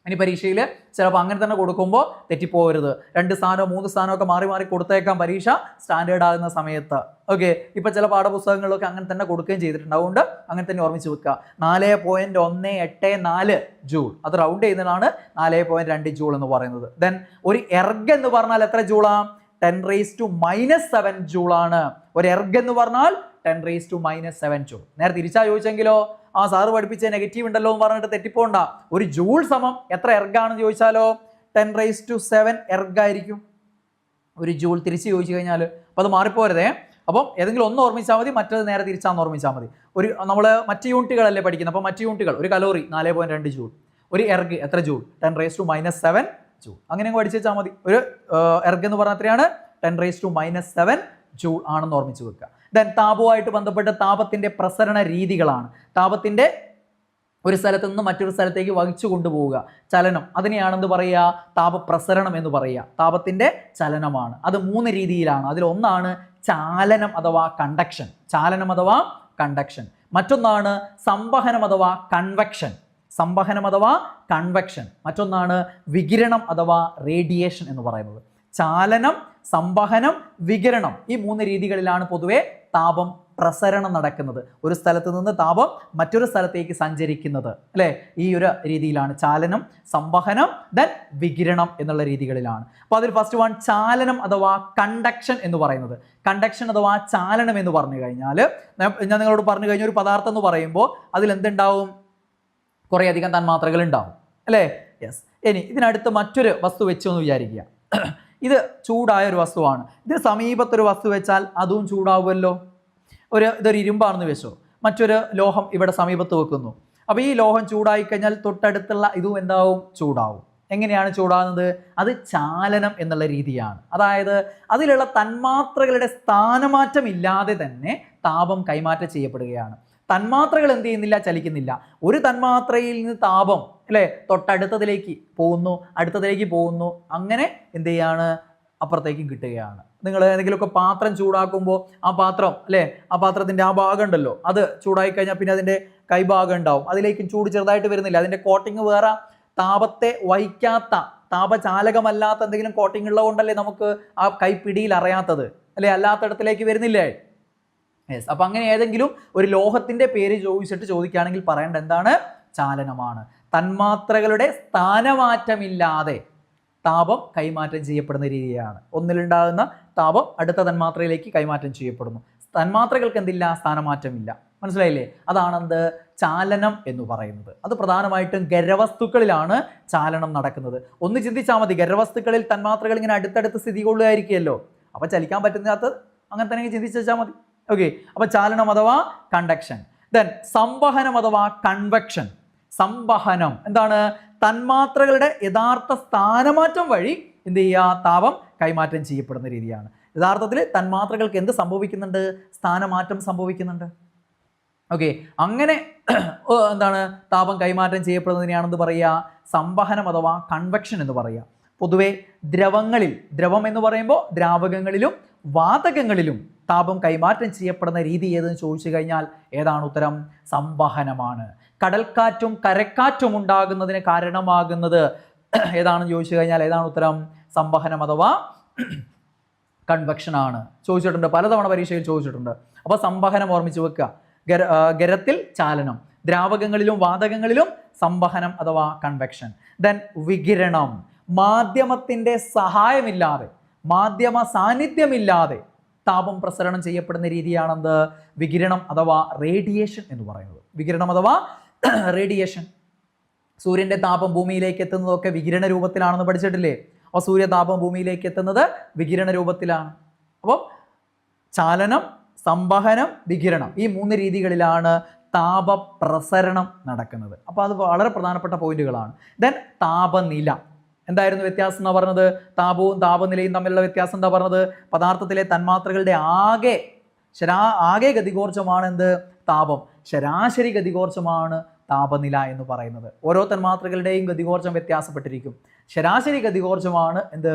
ഇനി പരീക്ഷയിൽ ചിലപ്പോൾ അങ്ങനെ തന്നെ കൊടുക്കുമ്പോൾ തെറ്റിപ്പോകരുത്. 2 സ്ഥാനമോ 3 സ്ഥാനമോ ഒക്കെ മാറി മാറി കൊടുത്തേക്കാം പരീക്ഷ സ്റ്റാൻഡേർഡ് ആകുന്ന സമയത്ത്. ഓക്കെ. ഇപ്പം ചില പാഠപുസ്തകങ്ങളിലൊക്കെ അങ്ങനെ തന്നെ കൊടുക്കുകയും ചെയ്തിട്ടുണ്ട്. അതുകൊണ്ട് അങ്ങനെ തന്നെ ഓർമ്മിച്ച് വെക്കുക. 4.184 ജൂൾ. അത് റൗണ്ട് ചെയ്യുന്നതാണ് 4.2 ജൂൾ എന്ന് പറയുന്നത്. ദെൻ ഒരു എർഗ് എന്ന് പറഞ്ഞാൽ എത്ര ജൂളാ? 10⁻⁻7 ജൂൾ ആണ്. ഒരു എർഗ് എന്ന് പറഞ്ഞാൽ 10⁻⁻7 ജൂൾ. നേരെ തിരിച്ചാ ചോദിച്ചെങ്കിലോ? ആ സാറ് പഠിപ്പിച്ച നെഗറ്റീവ് ഉണ്ടല്ലോ എന്ന് പറഞ്ഞിട്ട് തെറ്റിപ്പോണ്ട. ഒരു ജൂൾ സമം എത്ര എർഗാണെന്ന് ചോദിച്ചാലോ 10⁻7 എർഗ് ആയിരിക്കും ഒരു ജൂൾ. തിരിച്ച് ചോദിച്ചു കഴിഞ്ഞാൽ അപ്പോൾ അത് മാറിപ്പോരുതേ. അപ്പം ഏതെങ്കിലും ഒന്ന് ഓർമ്മിച്ചാൽ മതി, മറ്റത് നേരെ തിരിച്ചാന്ന് ഓർമ്മിച്ചാൽ മതി. ഒരു നമ്മൾ മറ്റ് യൂണിറ്റുകളല്ലേ പഠിക്കുന്നത്. അപ്പോൾ മറ്റ് യൂണിറ്റുകൾ, ഒരു കലോറി 4.2 ജൂൾ, ഒരു എർഗ് എത്ര ജൂൾ? 10⁻⁻7 ജൂൾ. അങ്ങനെ പഠിച്ചു വെച്ചാൽ മതി. ഒരു എർഗ് എന്ന് പറഞ്ഞാൽ എത്രയാണ്? 10⁻⁻7 ജൂൾ ആണെന്ന് ഓർമ്മിച്ച് വെക്കുക. ദെൻ താപവുമായിട്ട് ബന്ധപ്പെട്ട് താപത്തിന്റെ പ്രസരണ രീതികളാണ്. താപത്തിന്റെ ഒരു സ്ഥലത്ത് നിന്ന് മറ്റൊരു സ്ഥലത്തേക്ക് വഹിച്ചു കൊണ്ടുപോവുക, ചലനം, അതിനെയാണെന്ന് പറയുക? താപപ്രസരണം എന്ന് പറയുക. താപത്തിന്റെ ചലനമാണ്. അത് 3 രീതിയിലാണ്. അതിലൊന്നാണ് ചാലനം അഥവാ കണ്ടക്ഷൻ. ചാലനം അഥവാ കണ്ടക്ഷൻ. മറ്റൊന്നാണ് സംവഹനം അഥവാ കൺവെക്ഷൻ. മറ്റൊന്നാണ് വികിരണം അഥവാ റേഡിയേഷൻ എന്ന് പറയുന്നത്. ചാലനം, സംവഹനം, വികിരണം, ഈ 3 രീതികളിലാണ് പൊതുവെ താപം പ്രസരണം നടക്കുന്നത്. ഒരു സ്ഥലത്ത് നിന്ന് താപം മറ്റൊരു സ്ഥലത്തേക്ക് സഞ്ചരിക്കുന്നത്. അല്ലേ? ഈ ഒരു രീതിയിലാണ് ചാലനം, സംവഹനം, ദെൻ വികിരണം എന്നുള്ള രീതികളിലാണ്. അപ്പോൾ അതിൽ ഫസ്റ്റ് വൺ ചാലനം അഥവാ കണ്ടക്ഷൻ എന്ന് പറയുന്നത്. കണ്ടക്ഷൻ അഥവാ ചാലനം എന്ന് പറഞ്ഞു കഴിഞ്ഞാൽ ഞാൻ നിങ്ങളോട് പറഞ്ഞു കഴിഞ്ഞ ഒരു പദാർത്ഥം എന്ന് പറയുമ്പോൾ അതിൽ എന്തുണ്ടാവും? കുറേ അധികം തന്മാത്രകൾ ഉണ്ടാവും. അല്ലേ? യെസ്. ഇനി ഇതിനടുത്ത് മറ്റൊരു വസ്തു വെച്ചു എന്ന് വിചാരിക്കുക. ഇത് ചൂടായ ഒരു വസ്തുവാണ്. ഇതിന് സമീപത്തൊരു വസ്തു വെച്ചാൽ അതും ചൂടാവുമല്ലോ. ഇതൊരു ഇരുമ്പാണെന്ന് വെച്ചോ. മറ്റൊരു ലോഹം ഇവിടെ സമീപത്ത് വെക്കുന്നു. അപ്പോൾ ഈ ലോഹം ചൂടായി കഴിഞ്ഞാൽ തൊട്ടടുത്തുള്ള ഇതും എന്താവും? ചൂടാവും. എങ്ങനെയാണ് ചൂടാകുന്നത്? അത് ചാലനം എന്നുള്ള രീതിയാണ്. അതായത് അതിലുള്ള തന്മാത്രകളുടെ സ്ഥാനമാറ്റം ഇല്ലാതെ തന്നെ താപം കൈമാറ്റം ചെയ്യപ്പെടുകയാണ്. തന്മാത്രകൾ എന്ത് ചെയ്യുന്നില്ല? ചലിക്കുന്നില്ല. ഒരു തന്മാത്രയിൽ നിന്ന് താപം അല്ലേ തൊട്ടടുത്തതിലേക്ക് പോകുന്നു, അടുത്തതിലേക്ക് പോകുന്നു, അങ്ങനെ എന്ത് ചെയ്യാണ്? അപ്പുറത്തേക്കും കിട്ടുകയാണ്. നിങ്ങൾ ഏതെങ്കിലുമൊക്കെ പാത്രം ചൂടാക്കുമ്പോൾ ആ പാത്രം അല്ലേ, ആ പാത്രത്തിൻ്റെ ആ ഭാഗം ഉണ്ടല്ലോ, അത് ചൂടായി കഴിഞ്ഞാൽ പിന്നെ അതിൻ്റെ കൈഭാഗം ഉണ്ടാവും, അതിലേക്കും ചൂട് ചെറുതായിട്ട് വരുന്നില്ല. അതിൻ്റെ കോട്ടിങ് വേറെ താപത്തെ വഹിക്കാത്ത, താപചാലകമല്ലാത്ത എന്തെങ്കിലും കോട്ടിങ് ഉള്ളതുകൊണ്ടല്ലേ നമുക്ക് ആ കൈപ്പിടിയിൽ അറിയാത്തത് അല്ലേ, അല്ലാത്തടത്തിലേക്ക് വരുന്നില്ലേ? യെസ്. അപ്പം അങ്ങനെ ഏതെങ്കിലും ഒരു ലോഹത്തിൻ്റെ പേര് ചോദിക്കുകയാണെങ്കിൽ പറയേണ്ട എന്താണ്? ചാലനമാണ്. തന്മാത്രകളുടെ സ്ഥാനമാറ്റമില്ലാതെ താപം കൈമാറ്റം ചെയ്യപ്പെടുന്ന രീതിയാണ്. ഒന്നിലുണ്ടാകുന്ന താപം അടുത്ത തന്മാത്രയിലേക്ക് കൈമാറ്റം ചെയ്യപ്പെടുന്നു. തന്മാത്രകൾക്ക് എന്തില്ല? സ്ഥാനമാറ്റമില്ല. മനസ്സിലായില്ലേ? അതാണെന്ത്? ചാലനം എന്ന് പറയുന്നത്. അത് പ്രധാനമായിട്ടും ഖരവസ്തുക്കളിലാണ് ചാലനം നടക്കുന്നത്. ഒന്ന് ചിന്തിച്ചാൽ മതി, ഖരവസ്തുക്കളിൽ തന്മാത്രകൾ ഇങ്ങനെ അടുത്തടുത്ത് സ്ഥിതി കൊള്ളുകയായിരിക്കുമല്ലോ. അപ്പം ചലിക്കാൻ പറ്റുന്നത് അങ്ങനെ തന്നെ ചിന്തിച്ച് വെച്ചാൽ മതി. ഓക്കെ. അപ്പം ചാലനം അഥവാ കണ്ടക്ഷൻ. ദെൻ സംവഹനം അഥവാ കൺവെക്ഷൻ. സംവഹനം എന്താണ്? തന്മാത്രകളുടെ യഥാർത്ഥ സ്ഥാനമാറ്റം വഴി എന്ത് ചെയ്യുക, താപം കൈമാറ്റം ചെയ്യപ്പെടുന്ന രീതിയാണ്. യഥാർത്ഥത്തിൽ തന്മാത്രകൾക്ക് എന്ത് സംഭവിക്കുന്നുണ്ട്, സ്ഥാനമാറ്റം സംഭവിക്കുന്നുണ്ട്. ഓക്കെ, അങ്ങനെ എന്താണ് താപം കൈമാറ്റം ചെയ്യപ്പെടുന്നതിനെയാണെന്ന് പറയുക സംവഹനം അഥവാ കൺവെക്ഷൻ എന്ന് പറയുക. പൊതുവെ ദ്രവങ്ങളിൽ, ദ്രവം എന്ന് പറയുമ്പോൾ ദ്രാവകങ്ങളിലും വാതകങ്ങളിലും താപം കൈമാറ്റം ചെയ്യപ്പെടുന്ന രീതി ഏതെന്ന് ചോദിച്ചു കഴിഞ്ഞാൽ ഏതാണ് ഉത്തരം? സംവഹനമാണ്. കടൽക്കാറ്റും കരക്കാറ്റും ഉണ്ടാകുന്നതിന് കാരണമാകുന്നത് ഏതാണെന്ന് ചോദിച്ചു കഴിഞ്ഞാൽ ഏതാണ് ഉത്തരം? സംവഹനം അഥവാ കൺവെക്ഷൻ ആണ്. ചോദിച്ചിട്ടുണ്ട്, പലതവണ പരീക്ഷയിൽ ചോദിച്ചിട്ടുണ്ട്. അപ്പോൾ സംവഹനം ഓർമ്മിച്ച് വെക്കുക. ഖരത്തിൽ ചാലനം, ദ്രാവകങ്ങളിലും വാതകങ്ങളിലും സംവഹനം അഥവാ കൺവെക്ഷൻ. ദെൻ വികിരണം, മാധ്യമത്തിൻ്റെ സഹായമില്ലാതെ, മാധ്യമ സാന്നിധ്യമില്ലാതെ താപം പ്രസരണം ചെയ്യപ്പെടുന്ന രീതിയാണെന്ത്? വികിരണം അഥവാ റേഡിയേഷൻ എന്ന് പറയുന്നത്. വികിരണം അഥവാ റേഡിയേഷൻ. സൂര്യൻ്റെ താപം ഭൂമിയിലേക്ക് എത്തുന്നതൊക്കെ വികിരണ രൂപത്തിലാണെന്ന് പഠിച്ചിട്ടില്ലേ? അപ്പോൾ സൂര്യതാപം ഭൂമിയിലേക്ക് എത്തുന്നത് വികിരണ രൂപത്തിലാണ്. അപ്പോൾ ചാലനം, സംവഹനം, വികിരണം, ഈ 3 രീതികളിലാണ് താപപ്രസരണം നടക്കുന്നത്. അപ്പോൾ അത് വളരെ പ്രധാനപ്പെട്ട പോയിന്റുകളാണ്. ദെൻ താപനില, എന്തായിരുന്നു വ്യത്യാസം എന്നാ പറഞ്ഞത്? താപവും താപനിലയും തമ്മിലുള്ള വ്യത്യാസം എന്താ പറഞ്ഞത്? പദാർത്ഥത്തിലെ തന്മാത്രകളുടെ ആകെ ഗതികോർജ്ജമാണ് എന്ത്? താപം. ശരാശരി ഗതികോർജ്ജമാണ് താപനില എന്ന് പറയുന്നത്. ഓരോ തന്മാത്രകളുടെയും ഗതികോർജ്ജം വ്യത്യാസപ്പെട്ടിരിക്കും. ശരാശരി ഗതികോർജ്ജമാണ് എന്ത്?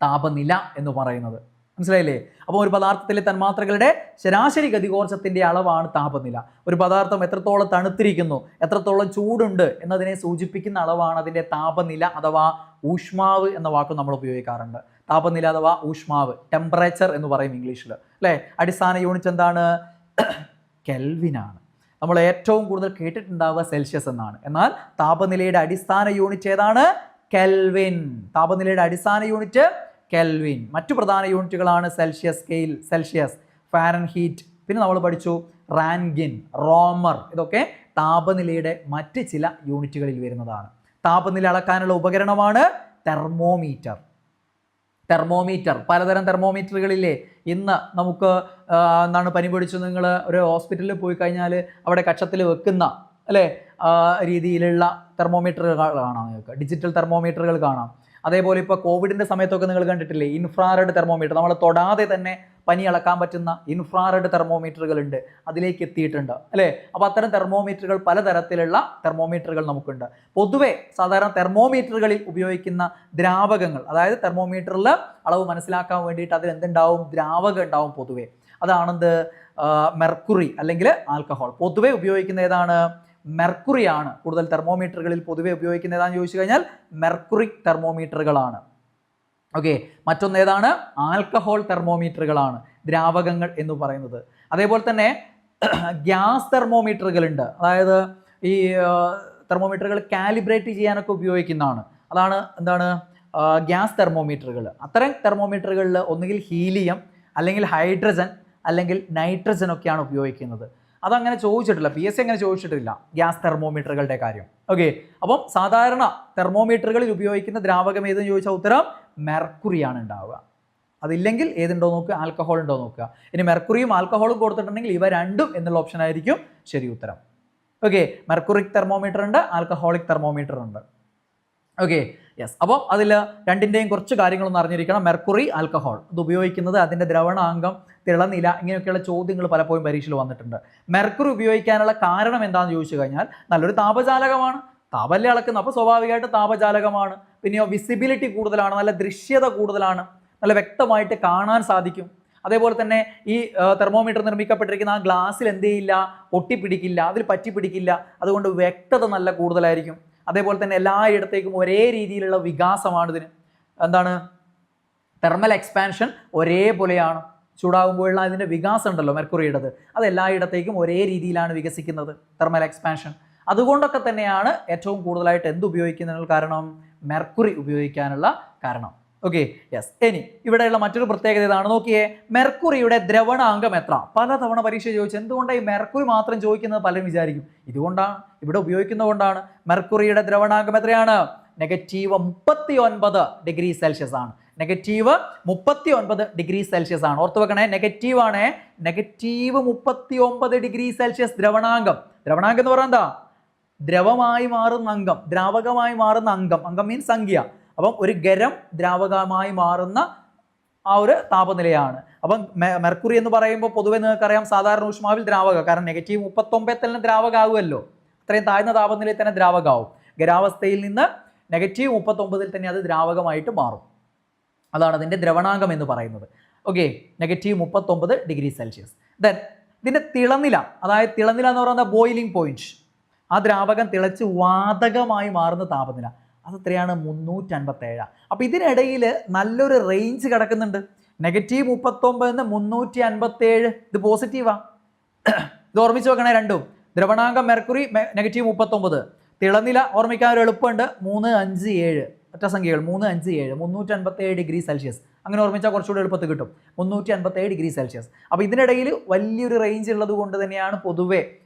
താപനില എന്ന് പറയുന്നത്. മനസ്സിലായില്ലേ? അപ്പോൾ ഒരു പദാർത്ഥത്തിലെ തന്മാത്രകളുടെ ശരാശരി ഗതികോർജ്ജത്തിൻ്റെ അളവാണ് താപനില. ഒരു പദാർത്ഥം എത്രത്തോളം തണുത്തിരിക്കുന്നു, എത്രത്തോളം ചൂടുണ്ട് എന്നതിനെ സൂചിപ്പിക്കുന്ന അളവാണ് അതിൻ്റെ താപനില അഥവാ ഊഷ്മാവ് എന്ന വാക്ക് നമ്മൾ ഉപയോഗിക്കാറുണ്ട്. താപനില അഥവാ ഊഷ്മാവ്, ടെമ്പറേച്ചർ എന്ന് പറയും ഇംഗ്ലീഷിൽ, അല്ലേ? അടിസ്ഥാന യൂണിറ്റ് എന്താണ്? കെൽവിനാണ്. നമ്മൾ ഏറ്റവും കൂടുതൽ കേട്ടിട്ടുണ്ടാവുക സെൽഷ്യസ് എന്നാണ്. എന്നാൽ താപനിലയുടെ അടിസ്ഥാന യൂണിറ്റ് ഏതാണ്? കെൽവിൻ. താപനിലയുടെ അടിസ്ഥാന യൂണിറ്റ് കെൽവിൻ. മറ്റു പ്രധാന യൂണിറ്റുകളാണ് സെൽഷ്യസ് സ്കെയിൽ, സെൽഷ്യസ്, ഫാരൻഹീറ്റ്, പിന്നെ നമ്മൾ പഠിച്ചു റാൻകിൻ, റോമർ. ഇതൊക്കെ താപനിലയുടെ മറ്റ് ചില യൂണിറ്റുകളിൽ വരുന്നതാണ്. താപനില അളക്കാനുള്ള ഉപകരണമാണ് തെർമോമീറ്റർ. തെർമോമീറ്റർ, പലതരം തെർമോമീറ്ററുകളില്ലേ? ഇന്ന് നമുക്ക് എന്താണ്, പനി പിടിച്ചു നിങ്ങൾ ഒരു ഹോസ്പിറ്റലിൽ പോയി കഴിഞ്ഞാൽ അവിടെ കക്ഷത്തിൽ വെക്കുന്ന, അല്ലേ, രീതിയിലുള്ള തെർമോമീറ്ററുകൾ കാണാം. നിങ്ങൾക്ക് ഡിജിറ്റൽ തെർമോമീറ്ററുകൾ കാണാം. അതേപോലെ ഇപ്പോൾ കോവിഡിൻ്റെ സമയത്തൊക്കെ നിങ്ങൾ കണ്ടിട്ടില്ലേ ഇൻഫ്രാറെഡ് തെർമോമീറ്റർ, നമ്മൾ തൊടാതെ തന്നെ പനി അളക്കാൻ പറ്റുന്ന ഇൻഫ്രാറെഡ് തെർമോമീറ്ററുകളുണ്ട്, അതിലേക്ക് എത്തിയിട്ടുണ്ട്, അല്ലേ? അപ്പോൾ അത്തരം തെർമോമീറ്ററുകൾ, പലതരത്തിലുള്ള തെർമോമീറ്ററുകൾ നമുക്കുണ്ട്. പൊതുവെ സാധാരണ തെർമോമീറ്ററുകളിൽ ഉപയോഗിക്കുന്ന ദ്രാവകങ്ങൾ, അതായത് തെർമോമീറ്ററിൽ അളവ് മനസ്സിലാക്കാൻ വേണ്ടിയിട്ട് അതിൽ എന്തുണ്ടാവും? ദ്രാവകം ഉണ്ടാവും പൊതുവെ. അതാണെന്ത്? മെർക്കുറി അല്ലെങ്കിൽ ആൽക്കഹോൾ. പൊതുവെ ഉപയോഗിക്കുന്ന ഏതാണ്? മെർക്കുറിയാണ്. കൂടുതൽ തെർമോമീറ്ററുകളിൽ പൊതുവെ ഉപയോഗിക്കുന്ന ഏതാണെന്ന് ചോദിച്ചു കഴിഞ്ഞാൽ മെർക്കുറിക് തെർമോമീറ്ററുകളാണ്. ഓക്കെ, മറ്റൊന്ന് ഏതാണ്? ആൽക്കഹോൾ തെർമോമീറ്ററുകളാണ്, ദ്രാവകങ്ങൾ എന്ന് പറയുന്നത്. അതേപോലെ തന്നെ ഗ്യാസ് തെർമോമീറ്ററുകളുണ്ട്. അതായത് ഈ തെർമോമീറ്ററുകൾ കാലിബ്രേറ്റ് ചെയ്യാനൊക്കെ ഉപയോഗിക്കുന്നതാണ്. അതാണ് എന്താണ്? ഗ്യാസ് തെർമോമീറ്ററുകൾ. അത്തരം തെർമോമീറ്ററുകളിൽ ഒന്നുകിൽ ഹീലിയം, അല്ലെങ്കിൽ ഹൈഡ്രജൻ, അല്ലെങ്കിൽ നൈട്രജൻ ഒക്കെയാണ് ഉപയോഗിക്കുന്നത്. അതങ്ങനെ ചോദിച്ചിട്ടില്ല, PSC അങ്ങനെ ചോദിച്ചിട്ടില്ല ഗ്യാസ് തെർമോമീറ്ററുകളുടെ കാര്യം. ഓക്കെ, അപ്പം സാധാരണ തെർമോമീറ്ററുകളിൽ ഉപയോഗിക്കുന്ന ദ്രാവകം ഏതെന്ന് ചോദിച്ചാൽ ഉത്തരം മെർക്കുറിയാണ് ഉണ്ടാവുക. അതില്ലെങ്കിൽ ഏതുണ്ടോ നോക്കുക? ആൽക്കഹോൾ ഉണ്ടോ നോക്കുക. ഇനി മെർക്കുറിയും ആൽക്കഹോളും കൊടുത്തിട്ടുണ്ടെങ്കിൽ ഇവ രണ്ടും എന്നുള്ള ഓപ്ഷൻ ആയിരിക്കും ശരി ഉത്തരം. ഓക്കെ, മെർക്കുറിക് തെർമോമീറ്റർ ഉണ്ട്, ആൽക്കഹോളിക് തെർമോമീറ്റർ ഉണ്ട്. Okay, yes. അപ്പോൾ അതിൽ രണ്ടിൻ്റെയും കുറച്ച് കാര്യങ്ങളൊന്നും അറിഞ്ഞിരിക്കണം. മെർക്കുറി, ആൽക്കഹോൾ, അത് ഉപയോഗിക്കുന്നത് അതിൻ്റെ ദ്രവണാംഗം, തിളനില, ഇങ്ങനെയൊക്കെയുള്ള ചോദ്യങ്ങൾ പലപ്പോഴും പരീക്ഷയിൽ വന്നിട്ടുണ്ട്. മെർക്കുറി ഉപയോഗിക്കാനുള്ള കാരണം എന്താണെന്ന് ചോദിച്ചു കഴിഞ്ഞാൽ നല്ലൊരു താപചാലകമാണ്, താപനില അളക്കുന്നത്, അപ്പോൾ സ്വാഭാവികമായിട്ട് താപചാലകമാണ്. പിന്നെയോ വിസിബിലിറ്റി കൂടുതലാണ്, നല്ല ദൃശ്യത കൂടുതലാണ്, നല്ല വ്യക്തമായിട്ട് കാണാൻ സാധിക്കും. അതേപോലെ തന്നെ ഈ തെർമോമീറ്റർ നിർമ്മിക്കപ്പെട്ടിരിക്കുന്ന ആ ഗ്ലാസ്സിൽ എന്ത് ചെയ്യില്ല? ഒട്ടിപ്പിടിക്കില്ല, അതിൽ പറ്റിപ്പിടിക്കില്ല. അതുകൊണ്ട് വ്യക്തത നല്ല കൂടുതലായിരിക്കും. അതേപോലെ തന്നെ എല്ലായിടത്തേക്കും ഒരേ രീതിയിലുള്ള വികാസമാണ് ഇതിന്. എന്താണ്? തെർമൽ എക്സ്പാൻഷൻ ഒരേപോലെയാണ്. ചൂടാകുമ്പോഴുള്ള അതിൻ്റെ വികാസം ഉണ്ടല്ലോ മെർക്കുറിയുടേത്, അത് എല്ലായിടത്തേക്കും ഒരേ രീതിയിലാണ് വികസിക്കുന്നത്, തെർമൽ എക്സ്പാൻഷൻ. അതുകൊണ്ടൊക്കെ തന്നെയാണ് ഏറ്റവും കൂടുതലായിട്ട് എന്ത് ഉപയോഗിക്കുന്നതിനുള്ള കാരണം? മെർക്കുറി ഉപയോഗിക്കാനുള്ള കാരണം. Okay, yes. ഇനി ഇവിടെയുള്ള മറ്റൊരു പ്രത്യേകത ഇതാണ്, നോക്കിയേ. മെർക്കുറിയുടെ ദ്രവണാംഗം എത്ര? പലതവണ പരീക്ഷ ചോദിച്ചു. എന്തുകൊണ്ടാണ് ഈ മെർക്കുറി മാത്രം ചോദിക്കുന്നത് പലരും വിചാരിക്കും. ഇതുകൊണ്ടാണ്, ഇവിടെ ഉപയോഗിക്കുന്നതുകൊണ്ടാണ്. മെർക്കുറിയുടെ ദ്രവണാംഗം എത്രയാണ്? -39 ഡിഗ്രി സെൽഷ്യസ് ആണ്. -39 ഡിഗ്രി സെൽഷ്യസ് ആണ്. ഓർത്ത് വെക്കണേ, നെഗറ്റീവ് ആണ്. -39 ഡിഗ്രി സെൽഷ്യസ് ദ്രവണാംഗം. ദ്രവണാംഗം എന്ന് പറഞ്ഞാൽ എന്താ? ദ്രവമായി മാറുന്ന അംഗം, ദ്രാവകമായി മാറുന്ന അംഗം. അംഗം മീൻസ് സംഖ്യ. അപ്പം ഒരു ഖരം ദ്രാവകമായി മാറുന്ന ആ ഒരു താപനിലയാണ്. അപ്പം മെർക്കുറി എന്ന് പറയുമ്പോൾ പൊതുവെ നിങ്ങൾക്കറിയാം സാധാരണ ഊഷ്മാവിൽ ദ്രാവക, കാരണം -39 തന്നെ ദ്രാവകമാകുമല്ലോ, അത്രയും താഴ്ന്ന താപനിലയിൽ തന്നെ ദ്രാവകമാവും. ഖരാവസ്ഥയിൽ നിന്ന് -39 തന്നെ അത് ദ്രാവകമായിട്ട് മാറും. അതാണ് അതിൻ്റെ ദ്രവണാങ്കം എന്ന് പറയുന്നത്. Okay, -39 degree Celsius. ദെൻ ഇതിൻ്റെ തിളനില, അതായത് തിളനില എന്ന് പറയുന്നത് ബോയിലിംഗ് പോയിന്റ്, ആ ദ്രാവകം തിളച്ച് വാതകമായി മാറുന്ന താപനില, അത് എത്രയാണ്? 357. അപ്പോൾ ഇതിനിടയിൽ നല്ലൊരു റേഞ്ച് കിടക്കുന്നുണ്ട്. -39 357, ഇത് പോസിറ്റീവാ. ഇത് ഓർമ്മിച്ച് വെക്കണേ രണ്ടും. ദ്രവണാങ്കം മെർക്കുറി -39, തിളനില ഓർമ്മിക്കാൻ ഒരു എളുപ്പമുണ്ട്, 357 ഒറ്റ സംഖ്യകൾ, 357 357 ഡിഗ്രി സെൽഷ്യസ്. അങ്ങനെ ഓർമ്മിച്ചാൽ കുറച്ചുകൂടി എളുപ്പത്തിൽ കിട്ടും, 357 ഡിഗ്രി സെൽഷ്യസ്. അപ്പോൾ ഇതിനിടയിൽ വലിയൊരു റേഞ്ച് ഉള്ളത് കൊണ്ട് തന്നെയാണ് പൊതുവെ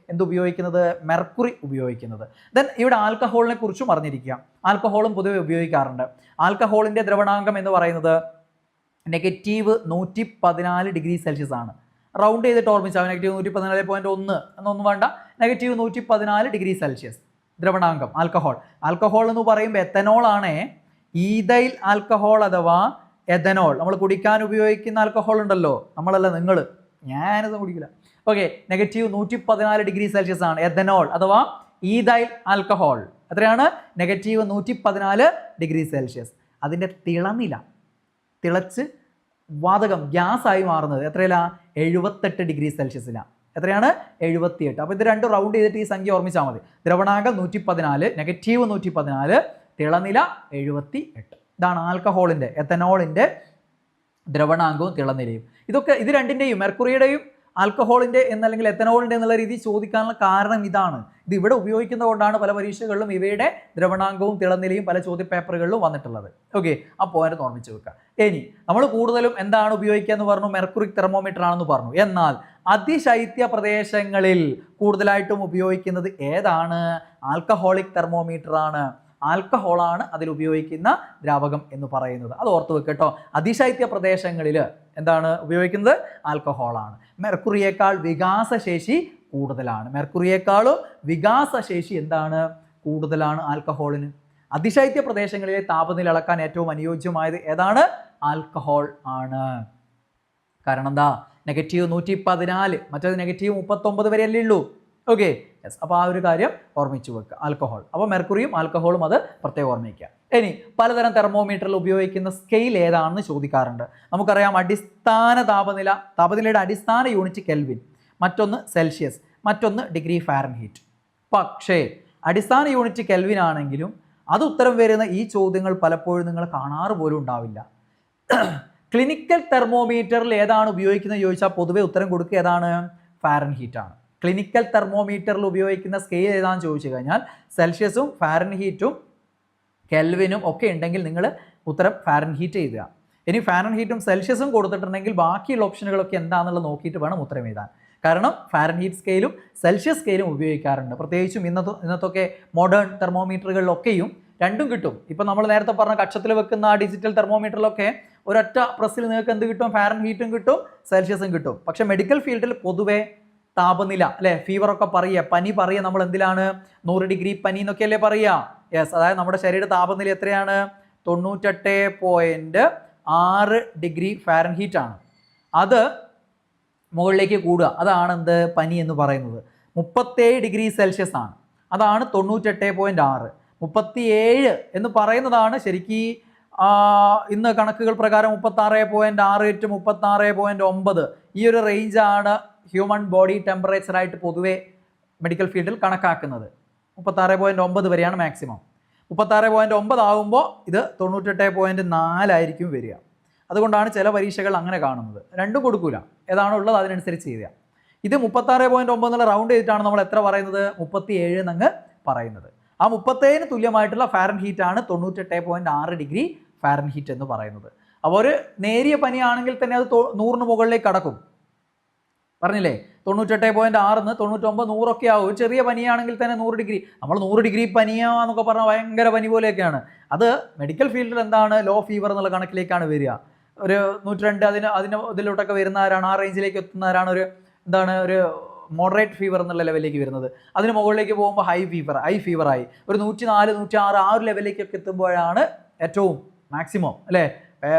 ഉപയോഗിക്കുന്നത്? മെർക്കുറി ഉപയോഗിക്കുന്നത്. ദെൻ ഇവിടെ ആൽക്കഹോളിനെ കുറിച്ചും അറിഞ്ഞിരിക്കുക. ആൽക്കഹോളും പൊതുവെ ഉപയോഗിക്കാറുണ്ട്. ആൽക്കഹോളിൻ്റെ ദ്രവണാങ്കം എന്ന് പറയുന്നത് -114 ഡിഗ്രി സെൽഷ്യസ് ആണ്. റൗണ്ട് ചെയ്തിട്ട് ഓർമ്മിച്ചാൽ -114.1 എന്നൊന്നും വേണ്ട, -114 ഡിഗ്രി സെൽഷ്യസ് ദ്രവണാങ്കം ആൽക്കഹോൾ. ആൽക്കഹോൾ എന്ന് പറയുമ്പോൾ എത്തനോൾ ആണ്. ഈഥൈൽ ആൽക്കഹോൾ അഥവാ എഥനോൾ, നമ്മൾ കുടിക്കാൻ ഉപയോഗിക്കുന്ന ആൽക്കഹോൾ ഉണ്ടല്ലോ, നമ്മളല്ല നിങ്ങൾ, ഞാനത് കുടിക്കില്ല. ഓക്കെ, -114 ഡിഗ്രി സെൽഷ്യസ് ആണ് എഥനോൾ അഥവാ ഈഥൈൽ ആൽക്കഹോൾ. എത്രയാണ്? -114 ഡിഗ്രി സെൽഷ്യസ്. അതിൻ്റെ തിളനില, തിളച്ച് വാതകം ഗ്യാസായി മാറുന്നത് എത്രയിലാ? 78 ഡിഗ്രി സെൽഷ്യസിലാണ്. എത്രയാണ്? 78. അപ്പോൾ ഇത് രണ്ടും റൗണ്ട് ചെയ്തിട്ട് ഈ സംഖ്യ ഓർമ്മിച്ചാൽ മതി. ദ്രവണാങ്കം 114, -114, തിളനില 78. ഇതാണ് ആൽക്കഹോളിൻ്റെ, എത്തനോളിൻ്റെ ദ്രവണാങ്കവും തിളനിലയും. ഇത് രണ്ടിൻ്റെയും, മെർക്കുറിയുടെയും ആൽക്കഹോളിൻ്റെ എന്നല്ലെങ്കിൽ എത്തനോളിൻ്റെ എന്നുള്ള രീതി ചോദിക്കാനുള്ള കാരണം ഇതാണ്. ഇത് ഇവിടെ ഉപയോഗിക്കുന്നതുകൊണ്ടാണ് പല പരീക്ഷകളിലും ഇവയുടെ ദ്രവണാങ്കവും തിളനിലയും പല ചോദ്യപേപ്പറുകളിലും വന്നിട്ടുള്ളത്. ഓക്കെ, ആ പോയിന്റ് ഓർമ്മിച്ച് വെക്കുക. ഇനി നമ്മൾ കൂടുതലും എന്താണ് ഉപയോഗിക്കുക എന്ന് പറഞ്ഞു? മെർക്കുറിക് തെർമോമീറ്റർ ആണെന്ന് പറഞ്ഞു. എന്നാൽ അതിശൈത്യ പ്രദേശങ്ങളിൽ കൂടുതലായിട്ടും ഉപയോഗിക്കുന്നത് ഏതാണ്? ആൽക്കഹോളിക് തെർമോമീറ്റർ ആണ്. ആൽക്കഹോളാണ് അതിൽ ഉപയോഗിക്കുന്ന ദ്രാവകം എന്ന് പറയുന്നത്. അത് ഓർത്ത് വെക്കട്ടോ. അതിശൈത്യ പ്രദേശങ്ങളിൽ എന്താണ് ഉപയോഗിക്കുന്നത്? ആൽക്കഹോളാണ്. മെർക്കുറിയേക്കാൾ വികാസശേഷി കൂടുതലാണ്. മെർക്കുറിയേക്കാളും വികാസശേഷി എന്താണ്? കൂടുതലാണ് ആൽക്കഹോളിന്. അതിശൈത്യ പ്രദേശങ്ങളിലെ താപനില അളക്കാൻ ഏറ്റവും അനുയോജ്യമായത് ഏതാണ്? ആൽക്കഹോൾ ആണ്. കാരണം എന്താ? -114, മറ്റേത് -39 വരെയല്ലേ ഉള്ളൂ. Okay, yes. അപ്പോൾ ആ ഒരു കാര്യം ഓർമ്മിച്ചു വെക്കുക, ആൽക്കഹോൾ. അപ്പോൾ മെർക്കുറിയും ആൽക്കഹോളും അത് പ്രത്യേകം ഓർമ്മിക്കുക. ഇനി പലതരം തെർമോമീറ്ററിൽ ഉപയോഗിക്കുന്ന സ്കെയിൽ ഏതാണെന്ന് ചോദിക്കാറുണ്ട്. നമുക്കറിയാം അടിസ്ഥാന താപനില, താപനിലയുടെ അടിസ്ഥാന യൂണിറ്റ് കെൽവിൻ, മറ്റൊന്ന് സെൽഷ്യസ്, മറ്റൊന്ന് ഡിഗ്രി ഫാരൻഹീറ്റ്. പക്ഷേ അടിസ്ഥാന യൂണിറ്റ് കെൽവിൻ ആണെങ്കിലും അത് ഉത്തരം വരുന്ന ഈ ചോദ്യങ്ങൾ പലപ്പോഴും നിങ്ങൾ കാണാറ് പോലും ഉണ്ടാവില്ല. ക്ലിനിക്കൽ തെർമോമീറ്ററിൽ ഏതാണ് ഉപയോഗിക്കുന്നത് ചോദിച്ചാൽ പൊതുവെ ഉത്തരം കൊടുക്കുക ഏതാണ്? ഫാരൻഹീറ്റ് ആണ്. ക്ലിനിക്കൽ തെർമോമീറ്ററിൽ ഉപയോഗിക്കുന്ന സ്കെയിൽ ഏതാണെന്ന് ചോദിച്ചു കഴിഞ്ഞാൽ സെൽഷ്യസും ഫാരൻഹീറ്റും കെൽവിനും ഒക്കെ ഉണ്ടെങ്കിൽ നിങ്ങൾ ഉത്തരം ഫാരൻഹീറ്റ് എഴുതുക. ഇനി ഫാരൻഹീറ്റും സെൽഷ്യസും കൊടുത്തിട്ടുണ്ടെങ്കിൽ ബാക്കിയുള്ള ഓപ്ഷനുകളൊക്കെ എന്താണെന്നുള്ളത് നോക്കിയിട്ട് വേണം ഉത്തരം എഴുതാൻ. കാരണം ഫാരൻഹീറ്റ് സ്കെയിലും സെൽഷ്യസ് സ്കെയിലും ഉപയോഗിക്കാറുണ്ട്. പ്രത്യേകിച്ചും ഇന്നത്തൊക്കെ മോഡേൺ തെർമോമീറ്ററുകളിലൊക്കെയും രണ്ടും കിട്ടും. ഇപ്പം നമ്മൾ നേരത്തെ പറഞ്ഞ കക്ഷത്തിൽ വെക്കുന്ന ഡിജിറ്റൽ തെർമോമീറ്ററിലൊക്കെ ഒരൊറ്റ പ്രസ്സിൽ നിങ്ങൾക്ക് എന്ത് കിട്ടും? ഫാരൻഹീറ്റും കിട്ടും, സെൽഷ്യസും കിട്ടും. പക്ഷെ മെഡിക്കൽ ഫീൽഡിൽ പൊതുവെ താപനില അല്ലേ, ഫീവറൊക്കെ പറയുക, പനി പറയുക നമ്മൾ എന്തിലാണ്? 100 ഡിഗ്രി പനി എന്നൊക്കെയല്ലേ പറയുക. യെസ്, അതായത് നമ്മുടെ ശരീര താപനില എത്രയാണ്? 98.6 ഡിഗ്രി ഫാരൻഹീറ്റ് ആണ്. അത് മുകളിലേക്ക് കൂടുക, അതാണ് എന്ത്? പനി എന്ന് പറയുന്നത്. 37 ഡിഗ്രി സെൽഷ്യസ് ആണ്, അതാണ് 98.6. 37 എന്ന് പറയുന്നതാണ് ശരിക്കും ഇന്ന് കണക്കുകൾ പ്രകാരം 36.6 to 36.9 ഈ ഒരു റേഞ്ചാണ് ഹ്യൂമൻ ബോഡി ടെമ്പറേച്ചറായിട്ട് പൊതുവെ മെഡിക്കൽ ഫീൽഡിൽ കണക്കാക്കുന്നത്. 36.9 വരെയാണ് മാക്സിമം. 36.9 ആകുമ്പോൾ ഇത് 98.4 ആയിരിക്കും വരിക. അതുകൊണ്ടാണ് ചില പരീക്ഷകൾ അങ്ങനെ കാണുന്നത്. രണ്ടും കൊടുക്കൂല, ഏതാണോ ഉള്ളത് അതിനനുസരിച്ച് ചെയ്യുക. ഇത് 36.9 എന്നുള്ള റൗണ്ട് ചെയ്തിട്ടാണ് നമ്മൾ എത്ര പറയുന്നത്? 37 എന്നങ്ങ് പറയുന്നത്. ആ 37 തുല്യമായിട്ടുള്ള ഫാരൻഹീറ്റ് ആണ് 98.6 ഡിഗ്രി ഫാരൻഹീറ്റ് എന്ന് പറയുന്നത്. അപ്പോൾ ഒരു നേരിയ പനിയാണെങ്കിൽ തന്നെ അത് 100 മുകളിലേക്ക് കടക്കും. പറഞ്ഞില്ലേ, 98.6 99 100 ആവും. ചെറിയ പനിയാണെങ്കിൽ തന്നെ 100 ഡിഗ്രി. നമ്മൾ 100 ഡിഗ്രി പനിയാന്നൊക്കെ പറഞ്ഞാൽ ഭയങ്കര പനി പോലെയൊക്കെയാണ്. അത് മെഡിക്കൽ ഫീൽഡിൽ എന്താണ്? ലോ ഫീവർ എന്നുള്ള കണക്കിലേക്കാണ് വരിക. ഒരു 102 ഇതിലോട്ടൊക്കെ വരുന്നവരാണ്, ആ റേഞ്ചിലേക്ക് എത്തുന്നവരാണ് ഒരു മോഡറേറ്റ് ഫീവർ എന്നുള്ള ലെവലിലേക്ക് വരുന്നത്. അതിന് മുകളിലേക്ക് പോകുമ്പോൾ ഹൈ ഫീവറായി ഒരു 104 106 ആ ഒരു ലെവലിലേക്കൊക്കെ എത്തുമ്പോഴാണ് ഏറ്റവും മാക്സിമം അല്ലേ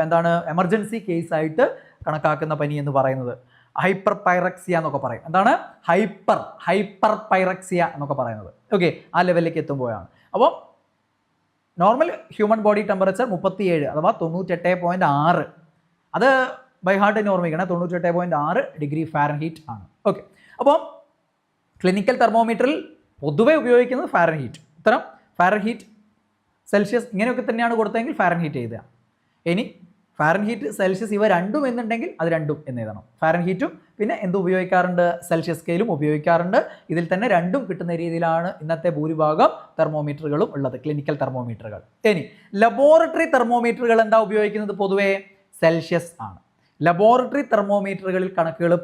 എന്താണ് എമർജൻസി കേസായിട്ട് കണക്കാക്കുന്ന പനി എന്ന് പറയുന്നത് ഹൈപ്പർ പൈറക്സിയ എന്നൊക്കെ പറയും. എന്താണ് ഹൈപ്പർ പൈറക്സിയ എന്നൊക്കെ പറയുന്നത്. ഓക്കെ, ആ ലെവലിലേക്ക് എത്തുമ്പോഴാണ്. അപ്പോൾ നോർമൽ ഹ്യൂമൻ ബോഡി ടെമ്പറേച്ചർ 37 അഥവാ 98.6, അത് ബൈ ഹാർട്ട് തന്നെ ഓർമ്മിക്കണം, 98.6 ഡിഗ്രി ഫാരൻഹീറ്റ് ആണ്. ഓക്കെ, അപ്പോൾ ക്ലിനിക്കൽ തെർമോമീറ്ററിൽ പൊതുവെ ഉപയോഗിക്കുന്നത് ഫാരൻഹീറ്റ്. ഉത്തരം ഫാരൻഹീറ്റ്. സെൽഷ്യസ് ഇങ്ങനെയൊക്കെ തന്നെയാണ് കൊടുത്തതെങ്കിൽ ഫാരൻഹീറ്റ് എഴുതുക. ഇനി ഫാരൻഹീറ്റ് സെൽഷ്യസ് ഇവ രണ്ടും എന്നുണ്ടെങ്കിൽ അത് രണ്ടും എന്ന് എഴുതണം. ഫാരൻഹീറ്റും പിന്നെ എന്ത് ഉപയോഗിക്കാറുണ്ട്, സെൽഷ്യസ് സ്കെയിലും ഉപയോഗിക്കാറുണ്ട്. ഇതിൽ തന്നെ രണ്ടും കിട്ടുന്ന രീതിയിലാണ് ഇന്നത്തെ ഭൂരിഭാഗം തെർമോമീറ്ററുകളും ഉള്ളത്, ക്ലിനിക്കൽ തെർമോമീറ്ററുകൾ. ഇനി ലബോറട്ടറി തെർമോമീറ്ററുകൾ എന്താ ഉപയോഗിക്കുന്നത്, പൊതുവേ സെൽഷ്യസ് ആണ്. ലബോറട്ടറി തെർമോമീറ്ററുകളിൽ കണക്കുകൾ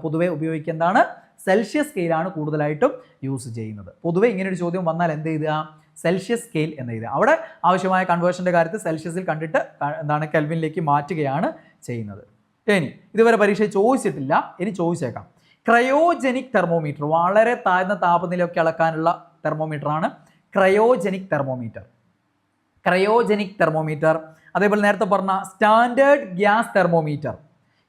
പൊതുവെ ഉപയോഗിക്കുന്നതാണ് സെൽഷ്യസ് സ്കെയിലാണ് കൂടുതലായിട്ടും യൂസ് ചെയ്യുന്നത്. പൊതുവെ ഇങ്ങനെ ഒരു ചോദ്യം വന്നാൽ എന്ത് എഴുതുക, സെൽഷ്യസ് സ്കെയിൽ എന്ന് എഴുതുക. അവിടെ ആവശ്യമായ കൺവേർഷൻ്റെ കാര്യത്തിൽ സെൽഷ്യസിൽ കണ്ടിട്ട് എന്താണ് കെൽവിനിലേക്ക് മാറ്റുകയാണ് ചെയ്യുന്നത്. ഇനി ഇതുവരെ പരീക്ഷ ചോദിച്ചിട്ടില്ല, ഇനി ചോദിച്ചേക്കാം. ക്രയോജനിക് തെർമോമീറ്റർ, വളരെ താഴ്ന്ന താപനിലയൊക്കെ അളക്കാനുള്ള തെർമോമീറ്ററാണ് ക്രയോജനിക് തെർമോമീറ്റർ. ക്രയോജനിക് തെർമോമീറ്റർ, അതേപോലെ നേരത്തെ പറഞ്ഞ സ്റ്റാൻഡേർഡ് ഗ്യാസ് തെർമോമീറ്റർ,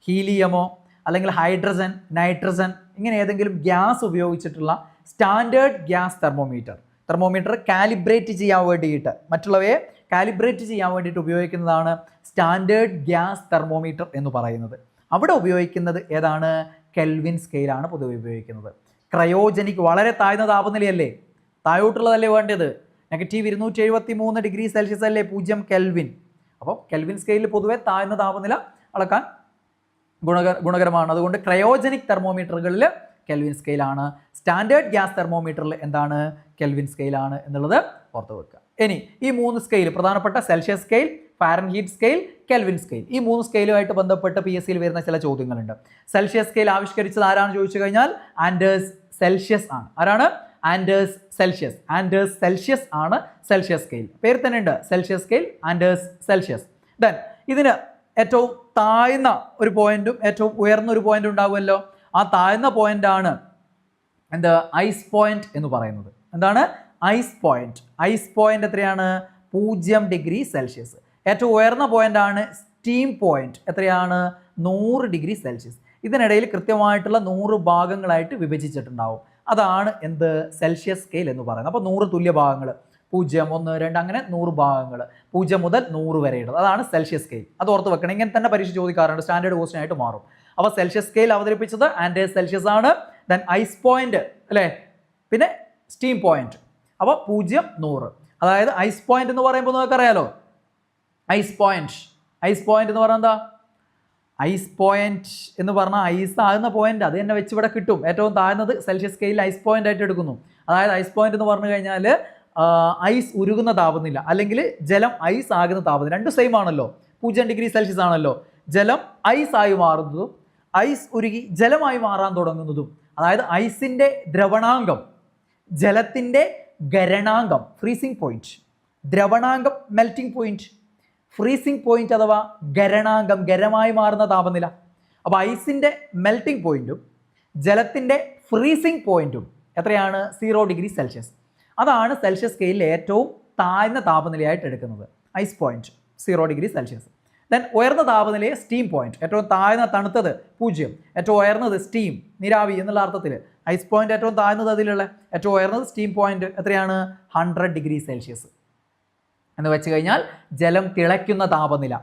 ഹീലിയമോ അല്ലെങ്കിൽ ഹൈഡ്രജൻ, നൈട്രജൻ ഇങ്ങനെ ഏതെങ്കിലും ഗ്യാസ് ഉപയോഗിച്ചിട്ടുള്ള സ്റ്റാൻഡേർഡ് ഗ്യാസ് തെർമോമീറ്റർ കാലിബ്രേറ്റ് ചെയ്യാൻ വേണ്ടിയിട്ട്, മറ്റുള്ളവയെ കാലിബ്രേറ്റ് ചെയ്യാൻ വേണ്ടിയിട്ട് ഉപയോഗിക്കുന്നതാണ് സ്റ്റാൻഡേർഡ് ഗ്യാസ് തെർമോമീറ്റർ എന്ന് പറയുന്നത്. അവിടെ ഉപയോഗിക്കുന്നത് ഏതാണ്, കെൽവിൻ സ്കെയിലാണ് പൊതുവെ ഉപയോഗിക്കുന്നത്. ക്രയോജനിക് വളരെ താഴ്ന്ന താപനിലയല്ലേ, താഴോട്ടുള്ളതല്ലേ വേണ്ടത്, -273 ഡിഗ്രി സെൽഷ്യസ് അല്ലേ 0 കെൽവിൻ. അപ്പോൾ കെൽവിൻ സ്കെയിലിൽ പൊതുവെ താഴ്ന്ന താപനില അളക്കാൻ ഗുണകരമാണ്. അതുകൊണ്ട് ക്രയോജനിക് തെർമോമീറ്ററുകളിൽ കെൽവിൻ സ്കെയിലാണ്. സ്റ്റാൻഡേർഡ് ഗ്യാസ് തെർമോമീറ്ററിൽ എന്താണ്, കെൽവിൻ സ്കെയിലാണ് എന്നുള്ളത് ഓർത്ത് വെക്കുക. ഇനി ഈ 3 സ്കെയിൽ പ്രധാനപ്പെട്ട Celsius scale, Fahrenheit scale, Kelvin scale, ഈ 3 സ്കെയിലുമായിട്ട് ബന്ധപ്പെട്ട് PSCയിൽ വരുന്ന ചില ചോദ്യങ്ങളുണ്ട്. സെൽഷ്യസ് സ്കെയിൽ ആവിഷ്കരിച്ചത് ആരാണ് ചോദിച്ചു കഴിഞ്ഞാൽ ആൻഡേഴ്സ് സെൽഷ്യസ് ആണ്. ആരാണ്, ആൻഡേഴ്സ് സെൽഷ്യസ്. ആൻഡേഴ്സ് സെൽഷ്യസ് ആണ് സെൽഷ്യസ് സ്കെയിൽ. പേര് തന്നെ ഉണ്ട്, Celsius scale, Anders Celsius. Then ഇതിന് ഏറ്റവും താഴ്ന്ന ഒരു പോയിന്റും ഏറ്റവും ഉയർന്ന ഒരു പോയിന്റും ഉണ്ടാവുമല്ലോ. ആ താഴ്ന്ന പോയിന്റാണ് എന്ത്, ഐസ് പോയിന്റ് എന്ന് പറയുന്നത്. എന്താണ്, ഐസ് പോയിന്റ്. ഐസ് പോയിന്റ് എത്രയാണ്, 0 ഡിഗ്രി സെൽഷ്യസ്. ഏറ്റവും ഉയർന്ന പോയിന്റാണ് സ്റ്റീം പോയിന്റ്. എത്രയാണ്, 100 ഡിഗ്രി സെൽഷ്യസ്. ഇതിനിടയിൽ കൃത്യമായിട്ടുള്ള 100 ഭാഗങ്ങളായിട്ട് വിഭജിച്ചിട്ടുണ്ടാവും. അതാണ് എന്ത്, സെൽഷ്യസ് സ്കെയിൽ എന്ന് പറയുന്നത്. അപ്പോൾ 100 തുല്യ ഭാഗങ്ങൾ, 0, 1, 2 അങ്ങനെ 100 ഭാഗങ്ങൾ, 0 മുതൽ 100 വരെയുള്ളത്, അതാണ് സെൽഷ്യസ് സ്കെയിൽ. അത് ഓർത്ത് വെക്കണം. ഇങ്ങനെ തന്നെ പരീക്ഷ ചോദിക്കാറുണ്ട്, സ്റ്റാൻഡേർഡ് ക്വസ്റ്റ്യൻ ആയിട്ട് മാറും. അപ്പോൾ സെൽഷ്യസ് സ്കെയിൽ അവതരിപ്പിച്ചത് ആൻഡേഴ്സ് സെൽഷ്യസ് ആണ്. ദെൻ ഐസ് പോയിന്റ് അല്ലേ, പിന്നെ സ്റ്റീം പോയിന്റ്. അപ്പോൾ 0, 100. അതായത് ഐസ് പോയിന്റ് എന്ന് പറയുമ്പോൾ നമുക്കറിയാലോ, ഐസ് പോയിന്റ് എന്ന് പറഞ്ഞാൽ എന്താ, ഐസ് പോയിന്റ് എന്ന് പറഞ്ഞാൽ ഐസ് ആകുന്ന പോയിന്റ് അത് തന്നെ വെച്ച് ഇവിടെ കിട്ടും. ഏറ്റവും താഴ്ന്നത് സെൽഷ്യസ് സ്കെയിലിൽ ഐസ് പോയിന്റ് ആയിട്ട് എടുക്കുന്നു. അതായത് ഐസ് പോയിന്റ് എന്ന് പറഞ്ഞു കഴിഞ്ഞാൽ ഐസ് ഉരുകുന്ന താപനില അല്ലെങ്കിൽ ജലം ഐസ് ആകുന്ന താപനില രണ്ടും സെയിം ആണല്ലോ. 0 ഡിഗ്രി സെൽഷ്യസ് ആണല്ലോ. ജലം ഐസ് ആയി മാറുന്നതും ഐസ് ഉരുകി ജലമായി മാറാൻ തുടങ്ങുന്നതും, അതായത് ഐസിൻ്റെ ദ്രവണാങ്കം, ജലത്തിൻ്റെ ഗരണാങ്കം ഫ്രീസിംഗ് പോയിന്റ്, ദ്രവണാങ്കം മെൽറ്റിംഗ് പോയിന്റ്, ഫ്രീസിംഗ് പോയിന്റ് അഥവാ ഗരണാങ്കം ഗരമായി മാറുന്ന താപനില. അപ്പോൾ ഐസിൻ്റെ മെൽറ്റിംഗ് പോയിന്റും ജലത്തിൻ്റെ ഫ്രീസിംഗ് പോയിന്റും എത്രയാണ്, 0 ഡിഗ്രി സെൽഷ്യസ്. അതാണ് സെൽഷ്യസ് സ്കെയിലിൽ ഏറ്റവും താഴ്ന്ന താപനിലയായിട്ട് എടുക്കുന്നത്, ice point 0 degree Celsius. Then ഉയർന്ന താപനിലയെ സ്റ്റീം പോയിന്റ്, ഏറ്റവും താഴ്ന്ന തണുത്തത് 0, ഏറ്റവും ഉയർന്നത് സ്റ്റീം നീരാവി എന്നുള്ള അർത്ഥത്തിൽ. ഐസ് പോയിന്റ് ഏറ്റവും താഴ്ന്നത് അതിലുള്ള, ഏറ്റവും ഉയർന്നത് സ്റ്റീം പോയിന്റ് എത്രയാണ്, 100 ഡിഗ്രി സെൽഷ്യസ് എന്ന് വെച്ച് കഴിഞ്ഞാൽ ജലം തിളയ്ക്കുന്ന താപനില,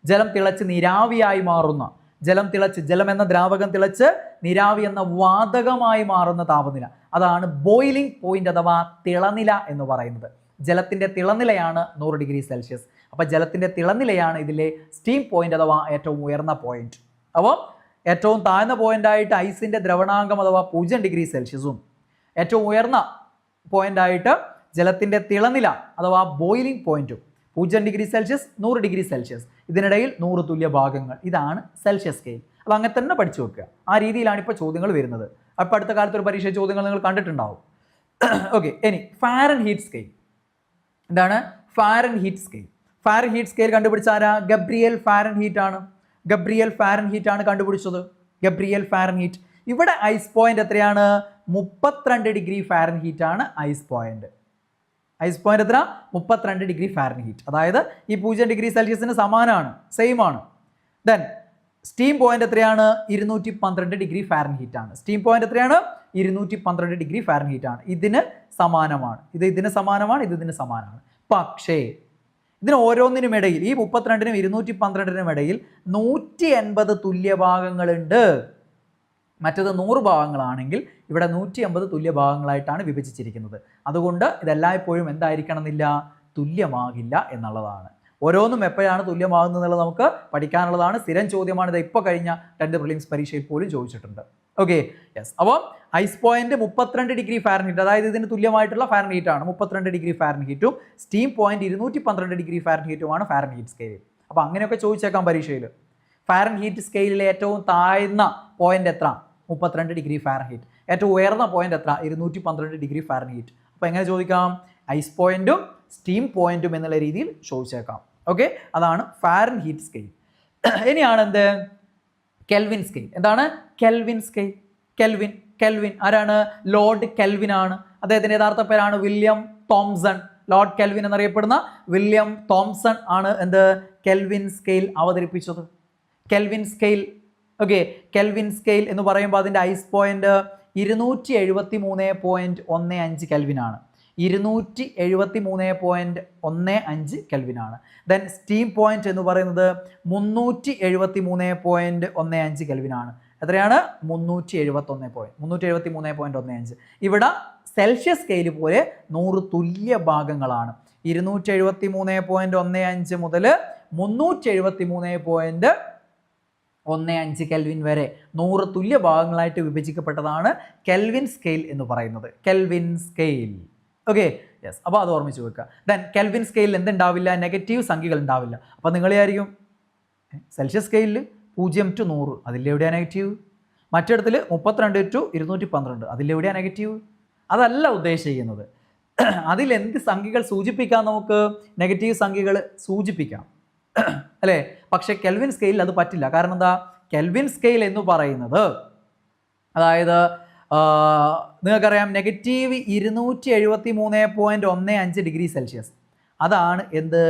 ജലം തിളച്ച് നീരാവിയായി മാറുന്ന, ജലം എന്ന ദ്രാവകം തിളച്ച് നീരാവി എന്ന വാതകമായി മാറുന്ന താപനില, അതാണ് ബോയിലിംഗ് പോയിന്റ് അഥവാ തിളനില എന്ന് പറയുന്നത്. ജലത്തിൻ്റെ തിളനിലയാണ് 100 ഡിഗ്രി സെൽഷ്യസ്. അപ്പോൾ ജലത്തിൻ്റെ തിളനിലയാണ് ഇതിലെ സ്റ്റീം പോയിന്റ് അഥവാ ഏറ്റവും ഉയർന്ന പോയിന്റ്. അപ്പോൾ ഏറ്റവും താഴ്ന്ന പോയിന്റായിട്ട് ഐസിൻ്റെ ദ്രവണാങ്കം അഥവാ 0 ഡിഗ്രി സെൽഷ്യസും, ഏറ്റവും ഉയർന്ന പോയിന്റായിട്ട് ജലത്തിൻ്റെ തിളനില അഥവാ ബോയിലിംഗ് പോയിന്റും 0 ഡിഗ്രി സെൽഷ്യസ് 100 ഡിഗ്രി സെൽഷ്യസ്, ഇതിനിടയിൽ 100 തുല്യ ഭാഗങ്ങൾ. ഇതാണ് സെൽഷ്യസ് സ്കെയിൽ. അത് അങ്ങനെ തന്നെ പഠിച്ചു വെക്കുക. ആ രീതിയിലാണ് ഇപ്പോൾ ചോദ്യങ്ങൾ വരുന്നത്. അപ്പോൾ അടുത്ത കാലത്ത് ഒരു പരീക്ഷ ചോദ്യങ്ങൾ നിങ്ങൾ കണ്ടിട്ടുണ്ടാവും. ഓക്കെ, ഇനി ഫാരൻഹീറ്റ് സ്കെയിൽ. എന്താണ് ഫാരൻഹീറ്റ് സ്കെയിൽ? ഫാരൻഹീറ്റ് സ്കെയിൽ കണ്ടുപിടിച്ച ആരാ? ഗബ്രിയേൽ ഫാരൻഹീറ്റ് ആണ്. ഗബ്രിയേൽ ഫാരൻഹീറ്റ് ആണ് കണ്ടുപിടിച്ചത്. Gabriel Fahrenheit. ഇവിടെ ഐസ് പോയിന്റ് എത്രയാണ്? 32 ഡിഗ്രി ഫാരൻഹീറ്റ് ആണ് ഐസ് പോയിന്റ്. ഐസ് പോയിന്റ് എത്ര? 32 ഡിഗ്രി ഫാരൻഹീറ്റ്. അതായത് ഈ 0 ഡിഗ്രി സെൽഷ്യസിന് സമാനമാണ്, സെയിം ആണ്. ദെൻ സ്റ്റീം പോയിന്റ് എത്രയാണ്? 212 ഡിഗ്രി ഫാരൻഹീറ്റ് ആണ്. സ്റ്റീം പോയിന്റ് എത്രയാണ്? 212 ഡിഗ്രി ഫാരൻഹീറ്റ് ആണ്. ഇതിന് സമാനമാണ്, ഇതിന് സമാനമാണ്, ഇതിന് സമാനമാണ്. പക്ഷേ ഇതിന് ഓരോന്നിനും ഇടയിൽ, ഈ 32നും 212നും ഇടയിൽ 180 തുല്യ ഭാഗങ്ങളുണ്ട്. മറ്റത് 100 ഭാഗങ്ങളാണെങ്കിൽ ഇവിടെ 180 തുല്യ ഭാഗങ്ങളായിട്ടാണ് വിഭജിച്ചിരിക്കുന്നത്. അതുകൊണ്ട് ഇതെല്ലായ്പ്പോഴും എന്തായിരിക്കണം എന്നില്ല, തുല്യമാകില്ല എന്നുള്ളതാണ്. ഓരോന്നും എപ്പോഴാണ് തുല്യമാകുന്നത് എന്നുള്ളത് നമുക്ക് പഠിക്കാനുള്ളതാണ്. സ്ഥിരം ചോദ്യമാണ്, ഇത് ഇപ്പോൾ കഴിഞ്ഞ 10th പ്രിലിംസ് പരീക്ഷയിൽ പോലും ചോദിച്ചിട്ടുണ്ട്. Okay, yes. അപ്പോൾ ഐസ് പോയിന്റ് 32 ഡിഗ്രി ഫാരൻഹീറ്റ്, അതായത് ഇതിന് തുല്യമായിട്ടുള്ള ഫാരൻഹീറ്റ് ആണ് 32 ഡിഗ്രി ഫാരൻഹീറ്റും. സ്റ്റീം പോയിന്റ് 212 ഡിഗ്രി ഫാരൻഹീറ്റുമാണ് ഫാരൻഹീറ്റ് സ്കെയിൽ. അപ്പോൾ അങ്ങനെയൊക്കെ ചോദിച്ചേക്കാം പരീക്ഷയിൽ. ഫാരൻഹീറ്റ് സ്കെയിലിലെ ഏറ്റവും താഴ്ന്ന പോയിന്റ് എത്ര? 32 ഡിഗ്രി ഫാരൻഹീറ്റ്. ഏറ്റവും ഉയർന്ന പോയിന്റ് എത്ര? 212 ഡിഗ്രി ഫാരൻഹീറ്റ്. അപ്പോൾ എങ്ങനെ ചോദിക്കാം? ഐസ് പോയിന്റും സ്റ്റീം പോയിന്റും എന്നുള്ള രീതിയിൽ ചോദിച്ചേക്കാം. ഓക്കെ, അതാണ് ഫാരൻഹീറ്റ് സ്കെയിൽ. ഇനിയാണ് എന്ത്? Kelvin scale. എന്താണ് കെൽവിൻ സ്കെയിൽ? കെൽവിൻ ആരാണ്? ലോർഡ് കെൽവിൻ ആണ്. അദ്ദേഹത്തിന്റെ യഥാർത്ഥ പേരാണ് വില്യം തോംസൺ. ലോർഡ് കെൽവിൻ എന്നറിയപ്പെടുന്ന വില്യം തോംസൺ ആണ് എന്ത്? കെൽവിൻ സ്കെയിൽ അവതരിപ്പിച്ചത്. Kelvin scale. Okay, kelvin scale എന്ന് പറയുമ്പോൾ അതിൻ്റെ ഐസ് പോയിന്റ് 273.15 കെൽവിൻ ആണ്. 273.15 കെൽവിൻ ആണ്. ദെൻ സ്റ്റീം പോയിന്റ് എന്ന് പറയുന്നത് 373.15 കെൽവിൻ ആണ്. എത്രയാണ്? 373.15. ഇവിടെ സെൽഷ്യസ് സ്കെയിൽ പോലെ 100 തുല്യ ഭാഗങ്ങളാണ്. 273.15 മുതൽ 373.15 കെൽവിൻ വരെ 100 തുല്യ ഭാഗങ്ങളായിട്ട് വിഭജിക്കപ്പെട്ടതാണ് കെൽവിൻ സ്കെയിൽ എന്ന് പറയുന്നത്. Kelvin scale. Okay, yes. അപ്പോൾ അത് ഓർമ്മിച്ച് വെക്കുക. ദെൻ കെൽവിൻ സ്കെയിലിൽ എന്തുണ്ടാവില്ല? നെഗറ്റീവ് സംഖ്യകൾ ഉണ്ടാവില്ല. അപ്പോൾ നിങ്ങൾ വിചാരിക്കും സെൽഷ്യസ് സ്കെയിലിൽ 0 to 100 അതിലെവിടെയാണ് നെഗറ്റീവ്? മറ്റിടത്തിൽ 32 to 212 അതിലെവിടെയാണ് നെഗറ്റീവ്? അതല്ല ഉദ്ദേശിക്കുന്നത്. അതിലെന്ത് സംഖ്യകൾ സൂചിപ്പിക്കാം? നമുക്ക് നെഗറ്റീവ് സംഖ്യകൾ സൂചിപ്പിക്കാം, അല്ലേ? പക്ഷെ കെൽവിൻ സ്കെയിലിൽ അത് പറ്റില്ല. കാരണം എന്താ? കെൽവിൻ സ്കെയിൽ എന്ന് പറയുന്നത്, അതായത് നിങ്ങൾക്കറിയാം നെഗറ്റീവ് 273.15 ഡിഗ്രി സെൽഷ്യസ്, അതാണ് എന്ത്?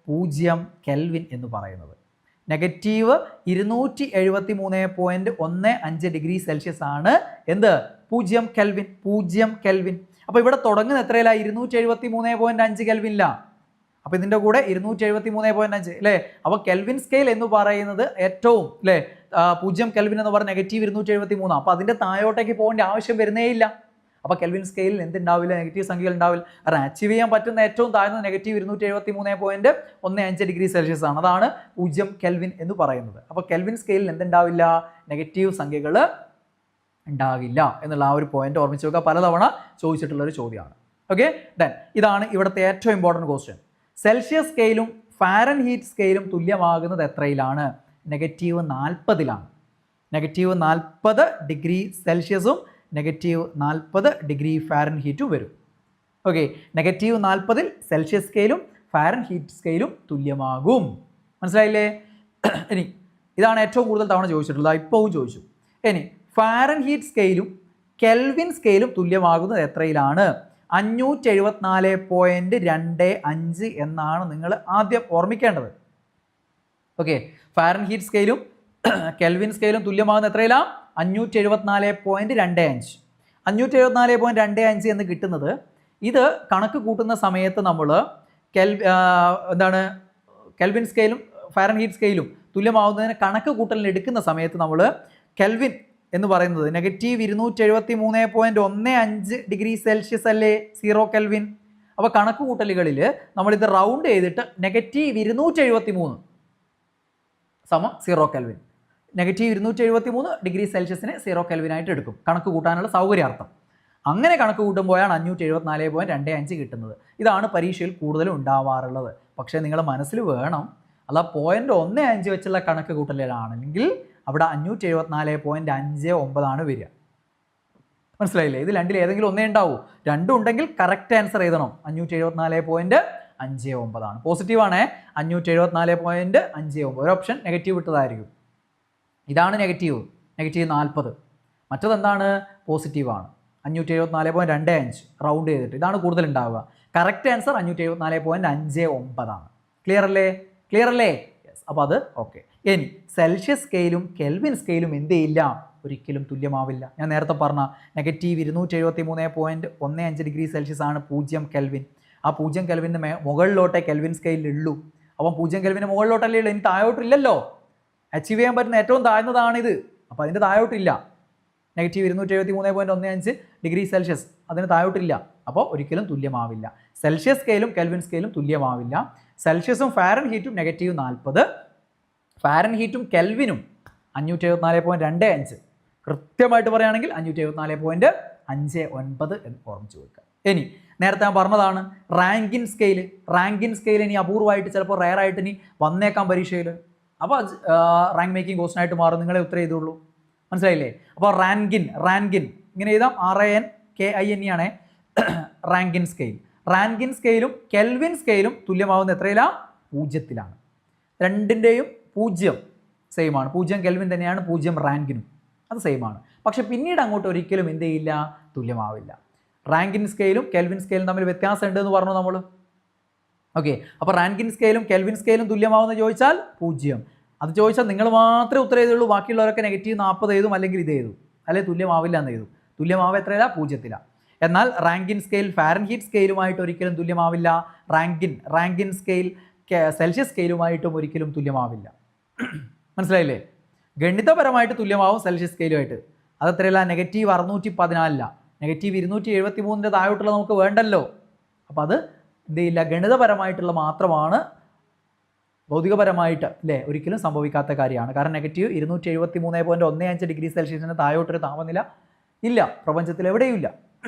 0 കെൽവിൻ എന്ന് പറയുന്നത്. നെഗറ്റീവ് 273.15 ഡിഗ്രി സെൽഷ്യസ് ആണ് എന്ത്? 0 കെൽവിൻ. 0 കെൽവിൻ. അപ്പോൾ ഇവിടെ തുടങ്ങുന്ന എത്രയില്ല? 273.5 കെൽവിനില്ല. അപ്പോൾ ഇതിൻ്റെ കൂടെ 273.5 അല്ലേ? അപ്പോൾ കെൽവിൻ സ്കെയിൽ എന്ന് പറയുന്നത് ഏറ്റവും അല്ലേ 0 കെൽവിൻ എന്ന് പറഞ്ഞാൽ നെഗറ്റീവ് 273. അപ്പോൾ അതിൻ്റെ താഴോട്ടേക്ക് പോകേണ്ട ആവശ്യം വരുന്നേ ഇല്ല. അപ്പോൾ കെൽവിൻ സ്കെയിലിൽ എന്തുണ്ടാവില്ല? നെഗറ്റീവ് സംഖ്യകൾ ഉണ്ടാവില്ല. കാരണം അച്ചീവ് ചെയ്യാൻ പറ്റുന്ന ഏറ്റവും താഴ്ന്ന നെഗറ്റീവ് 273.15 ഡിഗ്രി സെൽഷ്യസ് ആണ്. അതാണ് 0 കെൽവിൻ എന്ന് പറയുന്നത്. അപ്പോൾ കെൽവിൻ സ്കെയിലിൽ എന്തുണ്ടാവില്ല? നെഗറ്റീവ് സംഖ്യകൾ ഉണ്ടാകില്ല എന്നുള്ള ആ ഒരു പോയിന്റ് ഓർമ്മിച്ച് വെക്കുക. പലതവണ ചോദിച്ചിട്ടുള്ളൊരു ചോദ്യമാണ്. Okay, done. ഇതാണ് ഇവിടുത്തെ ഏറ്റവും ഇമ്പോർട്ടൻറ്റ് ക്വസ്റ്റ്യൻ. സെൽഷ്യസ് സ്കെയിലും ഫാരൻഹീറ്റ് സ്കെയിലും തുല്യമാകുന്നത് എത്രയിലാണ്? -40ലാണ്. -40 ഡിഗ്രി സെൽഷ്യസും -40 ഡിഗ്രി ഫാരൻഹീറ്റും വരും. ഓക്കെ, -40 സെൽഷ്യസ് സ്കെയിലും ഫാരൻഹീറ്റ് സ്കെയിലും തുല്യമാകും. മനസ്സിലായില്ലേ? ഇനി ഇതാണ് ഏറ്റവും കൂടുതൽ തവണ ചോദിച്ചിട്ടുള്ളത്, ഇപ്പോഴും ചോദിച്ചു. ഇനി ഫാരൻഹീറ്റ് സ്കെയിലും കെൽവിൻ സ്കെയിലും തുല്യമാകുന്നത് എത്രയിലാണ്? 574.25 എന്നാണ് നിങ്ങൾ ആദ്യം ഓർമ്മിക്കേണ്ടത്. ഓക്കെ, ഫാരൻഹീറ്റ് സ്കെയിലും കെൽവിൻ സ്കെയിലും തുല്യമാകുന്ന എത്രയിലാണ്? 574.25. 574.25 എന്ന് കിട്ടുന്നത്, ഇത് കണക്ക് കൂട്ടുന്ന സമയത്ത് നമ്മൾ കെൽവിൻ സ്കെയിലും ഫാരൻഹീറ്റ് സ്കെയിലും തുല്യമാകുന്നതിന് കണക്ക് കൂട്ടലിന് എടുക്കുന്ന സമയത്ത് നമ്മൾ കെൽവിൻ എന്ന് പറയുന്നത് -273.15 ഡിഗ്രി സെൽഷ്യസ് അല്ലേ 0 കെൽവിൻ. അപ്പോൾ കണക്ക് കൂട്ടലുകളിൽ നമ്മളിത് റൗണ്ട് ചെയ്തിട്ട് -273 സമം 0 കെൽവിൻ. -273 ഡിഗ്രി സെൽഷ്യസിനെ 0 കെൽവിനായിട്ട് എടുക്കും കണക്ക് കൂട്ടാനുള്ള സൗകര്യാർത്ഥം. അങ്ങനെ കണക്ക് കൂട്ടുമ്പോഴാണ് 574.25 കിട്ടുന്നത്. ഇതാണ് പരീക്ഷയിൽ കൂടുതലും ഉണ്ടാവാറുള്ളത്. പക്ഷേ നിങ്ങൾ മനസ്സിൽ വേണം, അല്ല 0.15 വെച്ചുള്ള കണക്ക് കൂട്ടലിലാണെങ്കിൽ അവിടെ 574.59 വരിക. മനസ്സിലായില്ലേ? ഇത് രണ്ടിൽ ഏതെങ്കിലും ഒന്നേ ഉണ്ടാവൂ. രണ്ടും ഉണ്ടെങ്കിൽ കറക്റ്റ് ആൻസർ എഴുതണം. 574.59 ആണ്. പോസിറ്റീവാണ്. 574.59. ഒരു ഓപ്ഷൻ നെഗറ്റീവ് ഇട്ടതായിരിക്കും. ഇതാണ് നെഗറ്റീവ്, -40. മറ്റതെന്താണ്? പോസിറ്റീവാണ്. 574.25 റൗണ്ട് ചെയ്തിട്ട്. ഇതാണ് കൂടുതൽ ഉണ്ടാവുക. കറക്റ്റ് ആൻസർ 574.59 ആണ്. ക്ലിയർ അല്ലേ? യെസ്. അപ്പോൾ അത് ഓക്കെ. ഇനി സെൽഷ്യസ് സ്കെയിലും കെൽവിൻ സ്കെയിലും എന്ത് ചെയ്യില്ല, ഒരിക്കലും തുല്യമാവില്ല. ഞാൻ നേരത്തെ പറഞ്ഞ -273.15 ഡിഗ്രി സെൽഷ്യസ് ആണ് 0 കെൽവിൻ. ആ 0 കെൽവിന് മുകളിലോട്ടേ കെൽവിൻ സ്കെയിലുള്ളൂ. അപ്പം 0 കെൽവിന് മുകളിലോട്ടല്ലേ ഉള്ളൂ, ഇനി താഴോട്ടില്ലല്ലോ. അച്ചീവ് ചെയ്യാൻ പറ്റുന്ന ഏറ്റവും താഴ്ന്നതാണിത്. അപ്പോൾ അതിൻ്റെ താഴോട്ടില്ല. -273.15 ഡിഗ്രി സെൽഷ്യസ് അതിന് താഴോട്ടില്ല. അപ്പോൾ ഒരിക്കലും തുല്യമാവില്ല. Celsius സ്കെയിലും Kelvin സ്കെയിലും തുല്യമാവില്ല. സെൽഷ്യസും ഫാരൻഹീറ്റും -40, ഫാരൻഹീറ്റും കെൽവിനും 574.25. കൃത്യമായിട്ട് പറയുകയാണെങ്കിൽ 574.59 എന്ന് ഓർമ്മിച്ച് വെക്കുക. ഇനി നേരത്തെ ഞാൻ പറഞ്ഞതാണ് റാങ്കിൻ സ്കെയിൽ ഇനി അപൂർവമായിട്ട് ചിലപ്പോൾ റെയർ ആയിട്ട് ഇനി വന്നേക്കാം പരീക്ഷയിൽ. അപ്പോൾ റാങ്ക് മേക്കിംഗ് ക്വസ്റ്റൻ ആയിട്ട് മാറും. നിങ്ങളെ ഉത്തരം ചെയ്തുള്ളൂ. മനസ്സിലായില്ലേ? അപ്പോൾ റാങ്കിൻ ഇങ്ങനെ എഴുതാം, RANKIN ആണ് റാങ്കിൻ സ്കെയിലും കെൽവിൻ സ്കെയിലും തുല്യമാവുന്ന എത്രയിലാണ്? 0-ലാണ്. രണ്ടിൻ്റെയും 0 സെയിം ആണ്. 0 കെൽവിൻ തന്നെയാണ് 0 റാങ്കിനും, അത് സെയിം ആണ്. പക്ഷെ പിന്നീട് അങ്ങോട്ട് ഒരിക്കലും എന്ത് ചെയ്യില്ല, തുല്യമാവില്ല. റാങ്കിൻ സ്കെയിലും കെൽവിൻ സ്കെയിലും തമ്മിൽ വ്യത്യാസം ഉണ്ട് എന്ന് പറഞ്ഞു നമ്മൾ. ഓക്കെ, അപ്പോൾ റാങ്കിൻ സ്കെയിലും കെൽവിൻ സ്കെയിലും തുല്യമാവുമെന്ന് ചോദിച്ചാൽ 0. അത് ചോദിച്ചാൽ നിങ്ങൾ മാത്രമേ ഉത്തരം ചെയ്തുള്ളൂ. ബാക്കിയുള്ളവരൊക്കെ -40 എഴുതും, അല്ലെങ്കിൽ ഇത് എഴുതും, അല്ലെങ്കിൽ തുല്യമാവില്ല എന്ന് എഴുതും. തുല്യമാവുക എത്രയില്ല? 0-ലാണ്. എന്നാൽ റാങ്കിൻ സ്കെയിൽ ഫാരൻഹീറ്റ് സ്കെയിലുമായിട്ട് ഒരിക്കലും തുല്യമാവില്ല. റാങ്കിൻ സ്കെയിൽ സെൽഷ്യസ് സ്കെയിലുമായിട്ടും ഒരിക്കലും തുല്യമാവില്ല. മനസ്സിലായില്ലേ? ഗണിതപരമായിട്ട് തുല്യമാവും സെൽഷ്യസ് സ്കെയിലുമായിട്ട്. അതെത്രയല്ല? -614. -273 താഴോട്ടുള്ള നമുക്ക് വേണ്ടല്ലോ. അപ്പോൾ അത് എന്ത് ചെയ്യില്ല, ഗണിതപരമായിട്ടുള്ള മാത്രമാണ്, ഭൗതികപരമായിട്ട് അല്ലേ ഒരിക്കലും സംഭവിക്കാത്ത കാര്യമാണ്. കാരണം -273.15 ഡിഗ്രി സെൽഷ്യസിന് താഴോട്ടൊരു താപനില ഇല്ല, പ്രപഞ്ചത്തിൽ എവിടെയും ഇല്ല.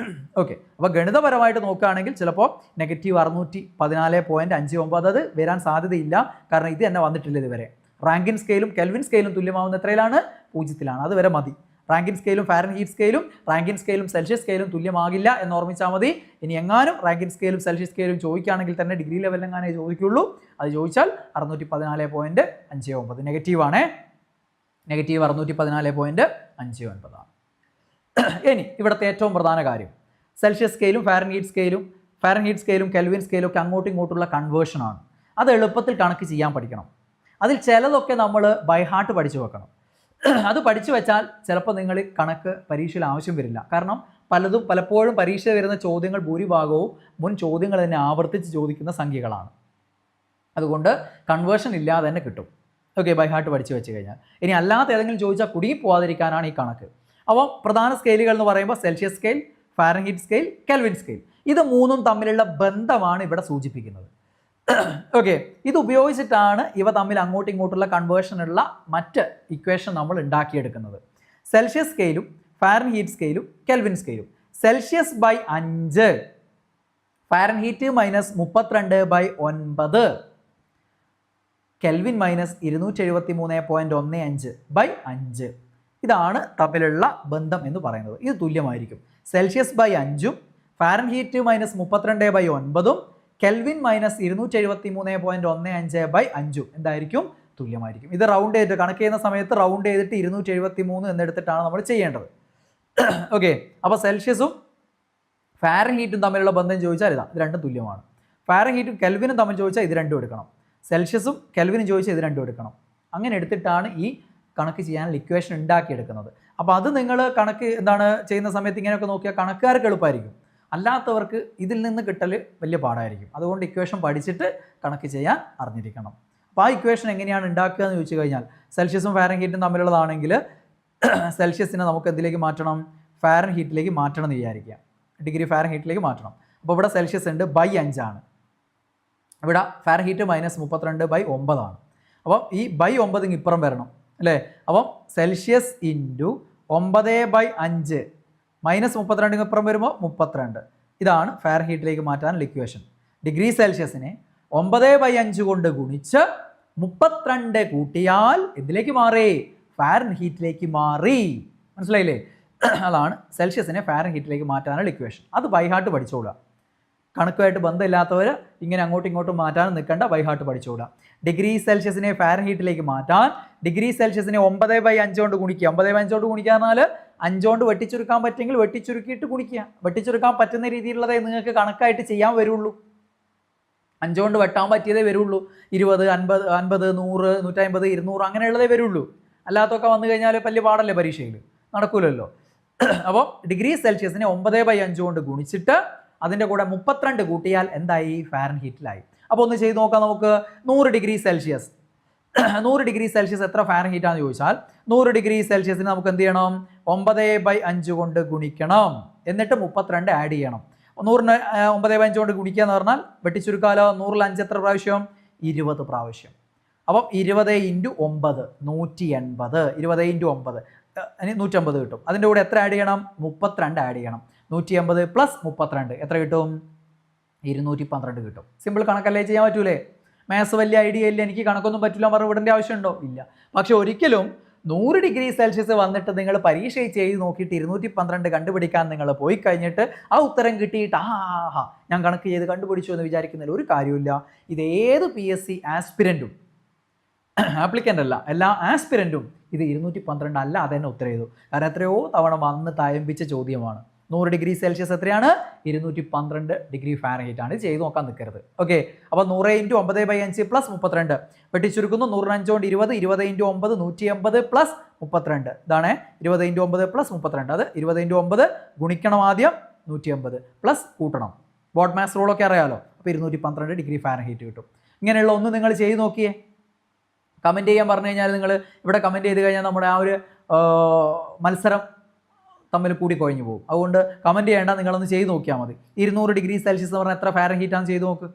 ഓക്കെ, അപ്പോൾ ഗണിതപരമായിട്ട് നോക്കുകയാണെങ്കിൽ ചിലപ്പോൾ -614.59 അത് വരാൻ സാധ്യതയില്ല. കാരണം ഇത് തന്നെ വന്നിട്ടില്ല ഇതുവരെ. റാങ്കിൻ സ്കെയിലും കെൽവിൻ സ്കെയിലും തുല്യമാവുന്ന എത്രയിലാണ്? 0-ലാണ്. അതുവരെ മതി. റാങ്കിൻ സ്കെയിലും ഫാരൻഹീറ്റ് സ്കെയിലും റാങ്കിൻ സ്കെയിലും സെൽഷ്യസ് സ്കെയിലും തുല്യമാകില്ല എന്ന് ഓർമ്മിച്ചാൽ മതി. ഇനി എങ്ങാനും റാങ്കിൻ സ്കെയിലും സെൽഷ്യസ് സ്കെയിലും ചോദിക്കുകയാണെങ്കിൽ തന്നെ ഡിഗ്രി ലെവലിലെങ്ങാനേ ചോദിക്കുള്ളൂ. അത് ചോദിച്ചാൽ 614.59 നെഗറ്റീവാണേ. -614.59 ആണ്. ഇനി ഇവിടുത്തെ ഏറ്റവും പ്രധാന കാര്യം സെൽഷ്യസ് സ്കെയിലും ഫാരൻഹീറ്റ് സ്കെയിലും കെൽവിൻ സ്കെയിലും ഒക്കെ അങ്ങോട്ടും ഇങ്ങോട്ടുള്ള കൺവേർഷനാണ്. അത് എളുപ്പത്തിൽ കണക്ക് ചെയ്യാൻ പഠിക്കണം. അതിൽ ചിലതൊക്കെ നമ്മൾ ബൈ ഹാർട്ട് പഠിച്ചു വെക്കണം. അത് പഠിച്ചു വെച്ചാൽ ചിലപ്പോൾ നിങ്ങൾ കണക്ക് പരീക്ഷയിൽ ആവശ്യം വരില്ല. കാരണം പലപ്പോഴും പരീക്ഷ വരുന്ന ചോദ്യങ്ങൾ ഭൂരിഭാഗവും മുൻ ചോദ്യങ്ങൾ തന്നെ ആവർത്തിച്ച് ചോദിക്കുന്ന സംഖ്യകളാണ്. അതുകൊണ്ട് കൺവേർഷൻ ഇല്ലാതെ തന്നെ കിട്ടും. ഓക്കെ, ബൈ ഹാർട്ട് പഠിച്ചു വെച്ച് കഴിഞ്ഞാൽ. ഇനി അല്ലാത്ത ഏതെങ്കിലും ചോദിച്ചാൽ കുടുങ്ങി പോകാതിരിക്കാനാണ് ഈ കണക്ക്. അപ്പോൾ പ്രധാന സ്കെയിലുകൾ എന്ന് പറയുമ്പോൾ Celsius scale, Fahrenheit scale, Kelvin scale, ഇത് മൂന്നും തമ്മിലുള്ള ബന്ധമാണ് ഇവിടെ സൂചിപ്പിക്കുന്നത്. ഓക്കെ, ഇത് ഉപയോഗിച്ചിട്ടാണ് ഇവ തമ്മിൽ അങ്ങോട്ടും ഇങ്ങോട്ടുള്ള കൺവേർഷനുള്ള മറ്റ് ഇക്വേഷൻ നമ്മൾ ഉണ്ടാക്കിയെടുക്കുന്നത്. സെൽഷ്യസ് സ്കെയിലും ഫാരൻഹീറ്റ് സ്കെയിലും കെൽവിൻ സ്കെയിലും സെൽഷ്യസ് ബൈ 5, ഫാരൻഹീറ്റ് -32/9, കെൽവിൻ -273.15/5. ഇതാണ് തമ്മിലുള്ള ബന്ധം എന്ന് പറയുന്നത്. ഇത് തുല്യമായിരിക്കും. സെൽഷ്യസ് ബൈ 5ഉം ഫാരൻഹീറ്റ് -32/9ഉം കെൽവിൻ -273.15/5 എന്തായിരിക്കും? തുല്യമായിരിക്കും. ഇത് റൗണ്ട് ചെയ്തിട്ട് കണക്ക് ചെയ്യുന്ന സമയത്ത് റൗണ്ട് ചെയ്തിട്ട് 273 എന്നെടുത്തിട്ടാണ് നമ്മൾ ചെയ്യേണ്ടത്. ഓക്കെ, അപ്പോൾ സെൽഷ്യസും ഫാരൻഹീറ്റും തമ്മിലുള്ള ബന്ധം ചോദിച്ചാൽ ഇതാ, ഇത് രണ്ടും തുല്യമാണ്. ഫാരൻഹീറ്റും കെൽവിനും തമ്മിൽ ചോദിച്ചാൽ ഇത് രണ്ടും എടുക്കണം. സെൽഷ്യസും കെൽവിനും ചോദിച്ചാൽ ഇത് രണ്ടും എടുക്കണം. അങ്ങനെ എടുത്തിട്ടാണ് ഈ കണക്ക് ചെയ്യാനുള്ള ഇക്വേഷൻ ഉണ്ടാക്കിയെടുക്കുന്നത്. അപ്പോൾ അത് നിങ്ങൾ കണക്ക് ചെയ്യുന്ന സമയത്ത് ഇങ്ങനെയൊക്കെ നോക്കിയാൽ കണക്കുകാർക്ക് എളുപ്പമായിരിക്കും. അല്ലാത്തവർക്ക് ഇതിൽ നിന്ന് കിട്ടൽ വലിയ പാടായിരിക്കും. അതുകൊണ്ട് ഇക്വേഷൻ പഠിച്ചിട്ട് കണക്ക് ചെയ്യാൻ അറിഞ്ഞിരിക്കണം. അപ്പോൾ ആ ഇക്വേഷൻ എങ്ങനെയാണ് ഉണ്ടാക്കുക എന്ന് ചോദിച്ചു കഴിഞ്ഞാൽ സെൽഷ്യസും ഫാരൻഹീറ്റും തമ്മിലുള്ളതാണെങ്കിൽ സെൽഷ്യസിനെ നമുക്ക് എന്തിലേക്ക് മാറ്റണം? ഫാരൻഹീറ്റിലേക്ക് മാറ്റണം എന്ന് വിചാരിക്കുക. ഡിഗ്രി ഫാരൻഹീറ്റിലേക്ക് മാറ്റണം. അപ്പോൾ ഇവിടെ സെൽഷ്യസ് ഉണ്ട് ബൈ 5 ആണ്. ഇവിടെ ഫാരൻഹീറ്റ് -32/9 ആണ്. അപ്പോൾ ഈ ബൈ 9 ഇപ്പുറം വരണം അല്ലേ? അപ്പം സെൽഷ്യസ് ഇൻറ്റു 9/5 -32 ഇപ്പുറം വരുമ്പോൾ 32. ഇതാണ് ഫാരൻഹീറ്റിലേക്ക് മാറ്റാനുള്ള ഇക്വേഷൻ. ഡിഗ്രി സെൽഷ്യസിനെ 9/5 കൊണ്ട് ഗുണിച്ച് 32 കൂട്ടിയാൽ എന്തിലേക്ക് മാറി? ഫാരൻഹീറ്റിലേക്ക് മാറി. മനസ്സിലായില്ലേ? അതാണ് സെൽഷ്യസിനെ ഫാരൻഹീറ്റിലേക്ക് മാറ്റാനുള്ള ഇക്വേഷൻ. അത് ബൈ ഹാർട്ട് പഠിച്ചോളുക. കണക്കുമായിട്ട് ബന്ധമില്ലാത്തവർ ഇങ്ങനെ അങ്ങോട്ടും ഇങ്ങോട്ടും മാറ്റാനും നിൽക്കേണ്ട, ബൈ ഹാർട്ട് പഠിച്ചോളുക. ഡിഗ്രി സെൽഷ്യസിനെ ഫാരൻഹീറ്റിലേക്ക് മാറ്റാൻ ഡിഗ്രി സെൽഷ്യസിനെ 9/5 കൊണ്ട് ഗുണിക്കുക. 9/5 കൊണ്ട് ഗുണിക്കുക എന്നാൽ 5 കൊണ്ട് വെട്ടിച്ചുരുക്കാൻ പറ്റുമെങ്കിൽ വെട്ടിച്ചുരുക്കിയിട്ട് ഗുണിക്കുക. വെട്ടിച്ചുരുക്കാൻ പറ്റുന്ന രീതിയിലുള്ളതേ നിങ്ങൾക്ക് കണക്കായിട്ട് ചെയ്യാൻ വരുള്ളൂ. 5 കൊണ്ട് വെട്ടാൻ പറ്റിയതേ വരുള്ളൂ. 20, 50, 100, 150, 200 അങ്ങനെയുള്ളതേ വരുള്ളൂ. അല്ലാത്തൊക്കെ വന്നു കഴിഞ്ഞാൽ വലിയ പാടല്ലേ പരീക്ഷയിൽ, നടക്കൂലല്ലോ. അപ്പോൾ ഡിഗ്രി സെൽഷ്യസിനെ 9/5 കൊണ്ട് ഗുണിച്ചിട്ട് അതിൻ്റെ കൂടെ 32 കൂട്ടിയാൽ എന്തായി? ഫാരൻഹീറ്റിലായി. അപ്പോൾ ഒന്ന് ചെയ്ത് നോക്കാം നമുക്ക്. 100 ഡിഗ്രി സെൽഷ്യസ് 100 ഡിഗ്രി സെൽഷ്യസ് എത്ര ഫാരൻഹീറ്റ് ആണെന്ന് ചോദിച്ചാൽ 100 ഡിഗ്രി സെൽഷ്യസിന് നമുക്ക് എന്ത് ചെയ്യണം? 9/5 കൊണ്ട് ഗുണിക്കണം, എന്നിട്ട് 32 ആഡ് ചെയ്യണം. 100ന് 9/5 കൊണ്ട് ഗുണിക്കുക എന്ന് പറഞ്ഞാൽ വെട്ടിച്ചുരുക്കാലോ. 100ൽ 5 എത്ര പ്രാവശ്യം? 20 പ്രാവശ്യം. അപ്പം 20 × 9 180. 20 × 9 150 കിട്ടും. അതിൻ്റെ കൂടെ എത്ര ആഡ് ചെയ്യണം? 32 ആഡ് ചെയ്യണം. 180 + 32 എത്ര കിട്ടും? 212 കിട്ടും. സിമ്പിൾ കണക്കല്ലേ, ചെയ്യാൻ പറ്റൂലേ? മാത്സ് വലിയ ഐഡിയ ഇല്ല, എനിക്ക് കണക്കൊന്നും പറ്റില്ല പറഞ്ഞ് വിടേണ്ട ആവശ്യമുണ്ടോ? ഇല്ല. പക്ഷെ ഒരിക്കലും 100 ഡിഗ്രി സെൽഷ്യസ് വന്നിട്ട് നിങ്ങൾ പരീക്ഷ ചെയ്ത് നോക്കിയിട്ട് 212 കണ്ടുപിടിക്കാൻ നിങ്ങൾ പോയി കഴിഞ്ഞിട്ട് ആ ഉത്തരം കിട്ടിയിട്ട് ഞാൻ കണക്ക് ചെയ്ത് കണ്ടുപിടിച്ചു എന്ന് വിചാരിക്കുന്നതിൽ ഒരു കാര്യമില്ല. ഇത് ഏത് PSC ആസ്പിരൻറ്റും, ആപ്ലിക്കൻ്റ് അല്ല, എല്ലാ ആസ്പിരൻറ്റും ഇത് 212 അല്ല അത് തന്നെ ഉത്തരം ചെയ്തു. കാരണം എത്രയോ തവണ വന്ന് തയമ്പിച്ച ചോദ്യമാണ്. 100 ഡിഗ്രി സെൽഷ്യസ് എത്രയാണ്? 212 ഡിഗ്രി ഫാരൻഹീറ്റ് ആണ്. ഇത് ചെയ്ത് നോക്കാൻ നിൽക്കരുത്. ഓക്കെ, അപ്പോൾ 100 × 9/5 + 32 വെട്ടിച്ചുരുക്കുന്നു. 100 കൊണ്ട് 20, 20 × 9 180 + 32. ഇതാണ് 20 × 9 + 32. അത് 20 × 9 ഗുണിക്കണം ആദ്യം 180 പ്ലസ് കൂട്ടണം. ബോർഡ് മാത്സ് റൂളൊക്കെ അറിയാമല്ലോ. അപ്പോൾ 212 ഡിഗ്രി ഫാരൻഹീറ്റ് കിട്ടും. ഇങ്ങനെയുള്ള ഒന്ന് നിങ്ങൾ ചെയ്ത് നോക്കിയേ. കമൻറ്റ് ചെയ്യാൻ പറഞ്ഞു കഴിഞ്ഞാൽ നിങ്ങൾ ഇവിടെ കമൻറ്റ് ചെയ്ത് കഴിഞ്ഞാൽ നമ്മുടെ ആ ഒരു മത്സരം തമ്മിൽ കൂടി കൊഴിഞ്ഞു പോകും. അതുകൊണ്ട് കമൻറ്റ് ചെയ്യേണ്ട, നിങ്ങളൊന്ന് ചെയ്ത് നോക്കിയാൽ മതി. 200 ഡിഗ്രി സെൽഷ്യസ് എന്ന് പറഞ്ഞാൽ എത്ര ഫാരൻഹീറ്റ് ആണ് ചെയ്ത് നോക്ക്.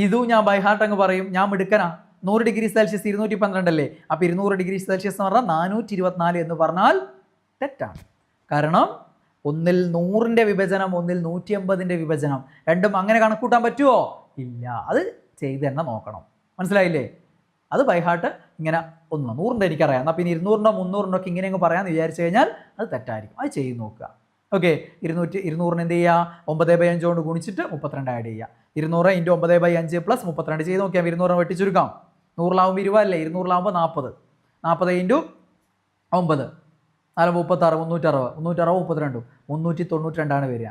ഇതും ഞാൻ ബൈ ഹാർട്ട് അങ്ങ് പറയും, ഞാൻ മിടുക്കനാ. 100 ഡിഗ്രി സെൽഷ്യസ് 212 അല്ലേ? അപ്പോൾ 200 ഡിഗ്രി സെൽഷ്യസ് എന്ന് പറഞ്ഞാൽ 424 എന്ന് പറഞ്ഞാൽ തെറ്റാണ്. കാരണം ഒന്നിൽ 100ൻ്റെ വിഭജനം, ഒന്നിൽ 180ൻ്റെ വിഭജനം, രണ്ടും അങ്ങനെ കണക്കൂട്ടാൻ പറ്റുമോ? ഇല്ല. അത് ചെയ്ത് തന്നെ നോക്കണം. മനസ്സിലായില്ലേ? അത് ബൈ ഹാർട്ട് ഇങ്ങനെ 100ൻ്റെ എനിക്കറിയാം, എന്നാൽ പിന്നെ 200ൻ്റെ 300ൻ്റെ ഒക്കെ ഇങ്ങനെ അങ്ങ് പറയാമെന്ന് വിചാരിച്ചു കഴിഞ്ഞാൽ അത് തെറ്റായിരിക്കും. അത് ചെയ്ത് നോക്കുക. ഓക്കെ, 200ന് എന്ത് ചെയ്യുക? 9/5 കൊണ്ട് ഗുണിച്ചിട്ട് 32 ആഡ് ചെയ്യുക. 200 × 9/5 + 32 ചെയ്ത് നോക്കിയാൽ 200 വെട്ടിച്ചുരുക്കാം. 100ലാവുമ്പോൾ 20 അല്ലേ? 200ലാവുമ്പോൾ 40. 40 × 9 4 36 360 392 വരിക.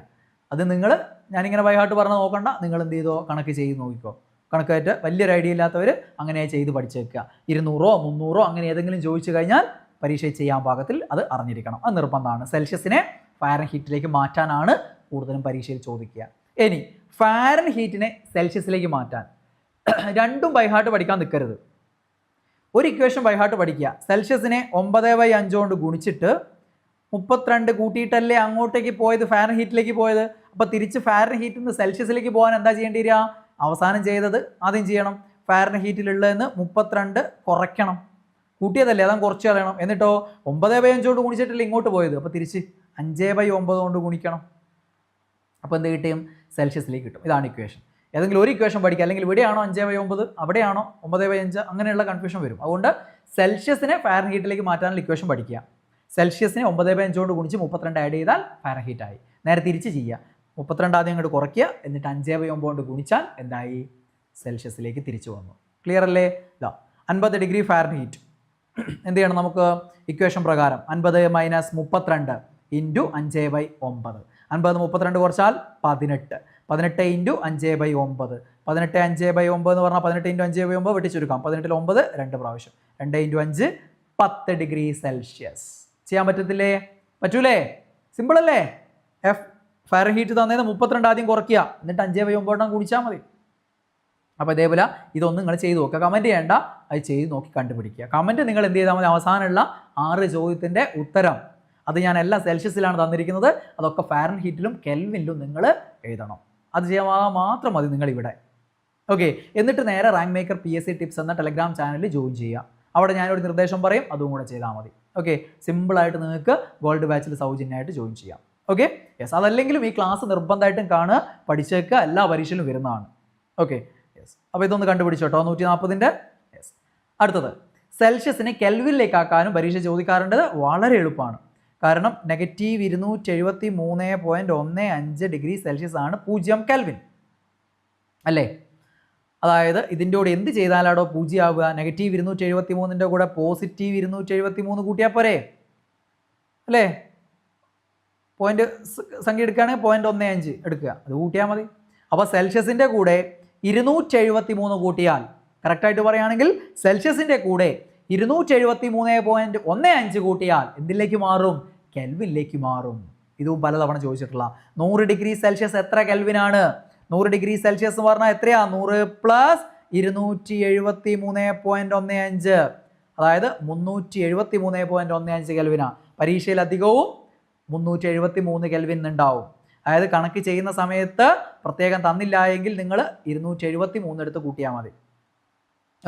അത് നിങ്ങൾ ഞാനിങ്ങനെ ബൈ ഹാർട്ട് പറഞ്ഞ് നോക്കണ്ട, നിങ്ങൾ എന്ത് ചെയ്തോ കണക്ക് ചെയ്ത് നോക്കിക്കോ. കണക്കായിട്ട് വലിയൊരു ഐഡിയ ഇല്ലാത്തവർ അങ്ങനെ ചെയ്ത് പഠിച്ചു വെക്കുക. 200 300 അങ്ങനെ ഏതെങ്കിലും ചോദിച്ചു കഴിഞ്ഞാൽ പരീക്ഷ ചെയ്യാൻ പാകത്തിൽ അത് അറിഞ്ഞിരിക്കണം. അത് നിർബന്ധമാണ്. സെൽഷ്യസിനെ ഫാരൻഹീറ്റിലേക്ക് മാറ്റാനാണ് കൂടുതലും പരീക്ഷയിൽ ചോദിക്കുക. ഇനി ഫാരൻഹീറ്റിനെ സെൽഷ്യസിലേക്ക് മാറ്റാൻ രണ്ടും ബൈ ഹാർട്ട് പഠിക്കാൻ നിൽക്കരുത്. ഒരു ഇക്വേഷൻ ബൈ ഹാർട്ട് പഠിക്കുക. സെൽഷ്യസിനെ 9/5 കൊണ്ട് ഗുണിച്ചിട്ട് 32 കൂട്ടിയിട്ടല്ലേ അങ്ങോട്ടേക്ക് പോയത്, ഫാരൻഹീറ്റിലേക്ക് പോയത്. അപ്പോൾ തിരിച്ച് ഫാരൻഹീറ്റിൽ നിന്ന് സെൽഷ്യസിലേക്ക് പോകാൻ എന്താ ചെയ്യേണ്ടി വരിക? അവസാനം ചെയ്തത് ആദ്യം ചെയ്യണം. ഫാരൻഹീറ്റിലുള്ളതെന്ന് 32 കുറയ്ക്കണം. കൂട്ടിയതല്ലേ, അതാണ് കുറച്ച് കളയണം. എന്നിട്ടോ 9/5 കൊണ്ട് ഗുണിച്ചിട്ടല്ലേ ഇങ്ങോട്ട് പോയത്. അപ്പോൾ തിരിച്ച് 5/9 കൊണ്ട് ഗുണിക്കണം. അപ്പോൾ എന്ത് കിട്ടും? സെൽഷ്യസിലേക്ക് കിട്ടും. ഇതാണ് ഇക്വേഷൻ. ഏതെങ്കിലും ഒരു ഇക്വേഷൻ പഠിക്കുക. അല്ലെങ്കിൽ ഇവിടെയാണോ 5/9, അവിടെയാണോ 9/5, അങ്ങനെയുള്ള കൺഫ്യൂഷൻ വരും. അതുകൊണ്ട് സെൽഷ്യസിനെ ഫാരൻഹീറ്റിലേക്ക് മാറ്റാനുള്ള ഇക്വേഷൻ പഠിക്കുക. സെൽഷ്യസിനെ 9/5 കൊണ്ട് ഗുണിച്ച് 32 ആഡ് ചെയ്താൽ ഫാരൻഹീറ്റായി. നേരെ തിരിച്ച് ചെയ്യുക. 32 ആദ്യം അങ്ങോട്ട് കുറയ്ക്കുക, എന്നിട്ട് 5/9 കൊണ്ട് ഗുണിച്ചാൽ എന്തായി? സെൽഷ്യസിലേക്ക് തിരിച്ചു വന്നു. ക്ലിയർ അല്ലേ? 50 ഡിഗ്രി ഫാരൻഹീറ്റ് എന്ത് ചെയ്യണം നമുക്ക്? ഇക്വേഷൻ പ്രകാരം 50 - 32 × 5/9. 50 32 കുറച്ചാൽ 18. 18 × 5/9. 18 5/9 എന്ന് പറഞ്ഞാൽ 18 × 5/9 വെട്ടിച്ചുരുക്കാം. 18ൽ 9 2 പ്രാവശ്യം. 2 × 5 10 ഡിഗ്രി സെൽഷ്യസ്. ചെയ്യാൻ പറ്റത്തില്ലേ? പറ്റൂലേ? സിമ്പിൾ അല്ലേ? ഫാരൻഹീറ്റ് തന്നേന്ന് 32 ആദ്യം കുറയ്ക്കുക, എന്നിട്ട് 5/9 കുടിച്ചാൽ മതി. അപ്പോൾ ഇതേപോലെ ഇതൊന്നും നിങ്ങൾ ചെയ്ത് നോക്കുക. കമൻറ്റ് ചെയ്യേണ്ട, അത് ചെയ്ത് നോക്കി കണ്ടുപിടിക്കുക. കമൻറ്റ് നിങ്ങൾ എന്ത് ചെയ്താൽ മതി? അവസാനമുള്ള 6 ചോദ്യത്തിൻ്റെ ഉത്തരം അത് ഞാൻ എല്ലാ സെൽഷ്യസിലാണ് തന്നിരിക്കുന്നത്. അതൊക്കെ ഫാരൻഹീറ്റിലും കെൽവിനിലും നിങ്ങൾ എഴുതണം. അത് ചെയ്യാൻ മാത്രം മതി നിങ്ങളിവിടെ. ഓക്കെ, എന്നിട്ട് നേരെ റാങ്ക് മേക്കർ PSC ടിപ്സ് എന്ന ടെലഗ്രാം ചാനലിൽ ജോയിൻ ചെയ്യുക. അവിടെ ഞാനൊരു നിർദ്ദേശം പറയും, അതും കൂടെ ചെയ്താൽ മതി. ഓക്കെ, സിമ്പിളായിട്ട് നിങ്ങൾക്ക് ഗോൾഡ് ബാച്ചിൽ സൗജന്യമായിട്ട് ജോയിൻ ചെയ്യാം. Okay, yes. അതല്ലെങ്കിലും ഈ ക്ലാസ് നിർബന്ധമായിട്ടും കാണുക, പഠിച്ചേക്കുക, എല്ലാ പരീക്ഷയിലും വരുന്നതാണ്. Okay, yes. അപ്പോൾ ഇതൊന്ന് കണ്ടുപിടിച്ചോട്ടോ 140ൻ്റെ. യെസ്. അടുത്തത് സെൽഷ്യസിനെ കെൽവിനിലേക്കാക്കാനും പരീക്ഷ ചോദിക്കാറുണ്ട്. വളരെ എളുപ്പമാണ്. കാരണം -273.15 ഡിഗ്രി സെൽഷ്യസ് ആണ് 0 കെൽവിൻ അല്ലേ? അതായത് ഇതിൻ്റെ കൂടെ എന്ത് ചെയ്താലാണോ 0 ആവുക? -273ൻ്റെ കൂടെ +273 കൂട്ടിയാൽ പോരെ അല്ലേ? പോയിന്റ് സംഖ്യ എടുക്കുകയാണെങ്കിൽ 0.15 എടുക്കുക, അത് കൂട്ടിയാൽ മതി. അപ്പോൾ സെൽഷ്യസിൻ്റെ കൂടെ 273 കൂട്ടിയാൽ, കറക്റ്റായിട്ട് പറയുകയാണെങ്കിൽ സെൽഷ്യസിൻ്റെ കൂടെ 273.15 കൂട്ടിയാൽ എന്തിലേക്ക് മാറും? കെൽവിനിലേക്ക് മാറും. ഇതും പലതവണ ചോദിച്ചിട്ടുള്ള 100 ഡിഗ്രി സെൽഷ്യസ് എത്ര കെൽവിനാണ്? 100 ഡിഗ്രി സെൽഷ്യസ് എന്ന് പറഞ്ഞാൽ എത്രയാ? 100 പ്ലസ് 273.15, അതായത് 373.15 കെൽവിനാ. പരീക്ഷയിൽ അധികവും 373 കെൽവിൻ ഉണ്ടാവും. അതായത് കണക്ക് ചെയ്യുന്ന സമയത്ത് പ്രത്യേകം തന്നില്ല എങ്കിൽ നിങ്ങൾ 273 എടുത്ത് കൂട്ടിയാൽ മതി.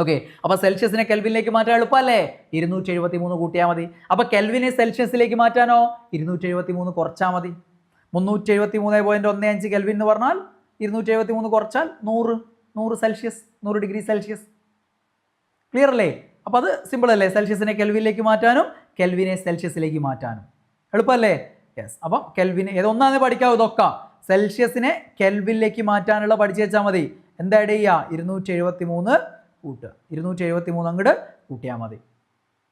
ഓക്കെ, അപ്പോൾ സെൽഷ്യസിനെ കെൽവിനിലേക്ക് മാറ്റാൻ എളുപ്പമല്ലേ? 273 കൂട്ടിയാൽ മതി. അപ്പോൾ കെൽവിനെ സെൽഷ്യസിലേക്ക് മാറ്റാനോ 273 കുറച്ചാൽ മതി. 373.15 കെൽവിൻ എന്ന് പറഞ്ഞാൽ 273 കുറച്ചാൽ 100 സെൽഷ്യസ്, 100 ഡിഗ്രി സെൽഷ്യസ്. ക്ലിയർ അല്ലേ? അപ്പോൾ അത് സിമ്പിൾ അല്ലേ? സെൽഷ്യസിനെ കെൽവിനിലേക്ക് മാറ്റാനും കെൽവിനെ സെൽഷ്യസിലേക്ക് മാറ്റാനും എളുപ്പമല്ലേ? യെസ്. അപ്പം കെൽവിന് ഏതൊന്നാന്ന് പഠിക്കാവൂ ഇതൊക്കെ. സെൽഷ്യസിനെ കെൽവിനിലേക്ക് മാറ്റാനുള്ള പഠിച്ചു വെച്ചാൽ മതി. എന്താ ആഡ് ചെയ്യുക? 273 കൂട്ടുക, 273 അങ്ങോട്ട് കൂട്ടിയാൽ മതി.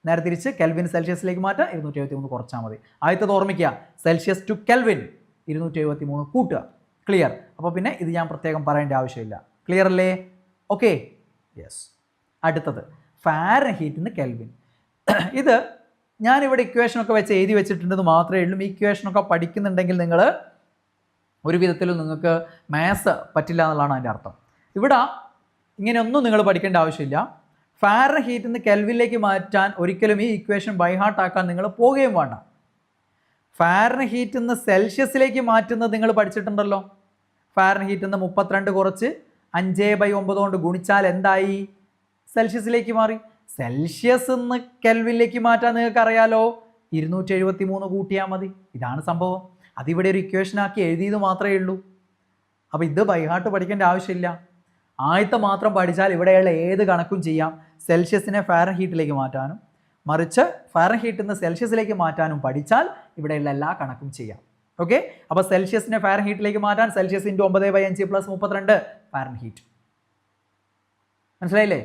നേരെ തിരിച്ച് കെൽവിൻ സെൽഷ്യസിലേക്ക് മാറ്റാൻ 273 കുറച്ചാൽ മതി. ആദ്യത്തെ ഓർമ്മിക്കുക, സെൽഷ്യസ് ടു കെൽവിൻ 273 കൂട്ടുക. ക്ലിയർ? അപ്പോൾ പിന്നെ ഇത് ഞാൻ പ്രത്യേകം പറയേണ്ട ആവശ്യമില്ല. ക്ലിയർ അല്ലേ? Okay, yes. അടുത്തത് ഫാരൻഹീറ്റിന് കെൽവിൻ. ഇത് ഞാനിവിടെ ഇക്വേഷനൊക്കെ വെച്ച് എഴുതി വെച്ചിട്ടുണ്ടെന്ന് മാത്രമേ ഉള്ളൂ. ഈ ഇക്വേഷനൊക്കെ പഠിക്കുന്നുണ്ടെങ്കിൽ നിങ്ങൾ ഒരു വിധത്തിലും നിങ്ങൾക്ക് മാത്സ് പറ്റില്ല എന്നുള്ളതാണ് അതിൻ്റെ അർത്ഥം. ഇവിടെ ഇങ്ങനെയൊന്നും നിങ്ങൾ പഠിക്കേണ്ട ആവശ്യമില്ല. ഫാരൻഹീറ്റിൽ നിന്ന് കെൽവിനിലേക്ക് മാറ്റാൻ ഒരിക്കലും ഈ ഇക്വേഷൻ ബൈഹാർട്ട് ആക്കാൻ നിങ്ങൾ പോവുകയും വേണ്ട. ഫാരൻഹീറ്റിൽ നിന്ന് സെൽഷ്യസിലേക്ക് മാറ്റുന്നത് നിങ്ങൾ പഠിച്ചിട്ടുണ്ടല്ലോ. ഫാരൻഹീറ്റിൽ നിന്ന് 32 കുറച്ച് 5/9 കൊണ്ട് ഗുണിച്ചാൽ എന്തായി? സെൽഷ്യസിലേക്ക് മാറി. സെൽഷ്യസ് നിന്ന് കെൽവിനിലേക്ക് മാറ്റാൻ നിങ്ങൾക്ക് അറിയാലോ, 273 കൂട്ടിയാൽ മതി. ഇതാണ് സംഭവം. അതിവിടെ ഒരു ഇക്വേഷൻ ആക്കി എഴുതിയത് മാത്രമേ ഉള്ളൂ. അപ്പോൾ ഇത് ബൈഹാർട്ട് പഠിക്കേണ്ട ആവശ്യമില്ല. ആദ്യത്തെ മാത്രം പഠിച്ചാൽ ഇവിടെയുള്ള ഏത് കണക്കും ചെയ്യാം. സെൽഷ്യസിനെ ഫാരൻഹീറ്റിലേക്ക് മാറ്റാനും മറിച്ച് ഫാരൻഹീറ്റിൽ നിന്ന് സെൽഷ്യസിലേക്ക് മാറ്റാനും പഠിച്ചാൽ ഇവിടെയുള്ള എല്ലാ കണക്കും ചെയ്യാം. ഓക്കെ, അപ്പോൾ സെൽഷ്യസിനെ ഫാരൻഹീറ്റിലേക്ക് മാറ്റാൻ സെൽഷ്യസ് × 9/5 + 32 ഫാരൻഹീറ്റ്. മനസ്സിലായില്ലേ?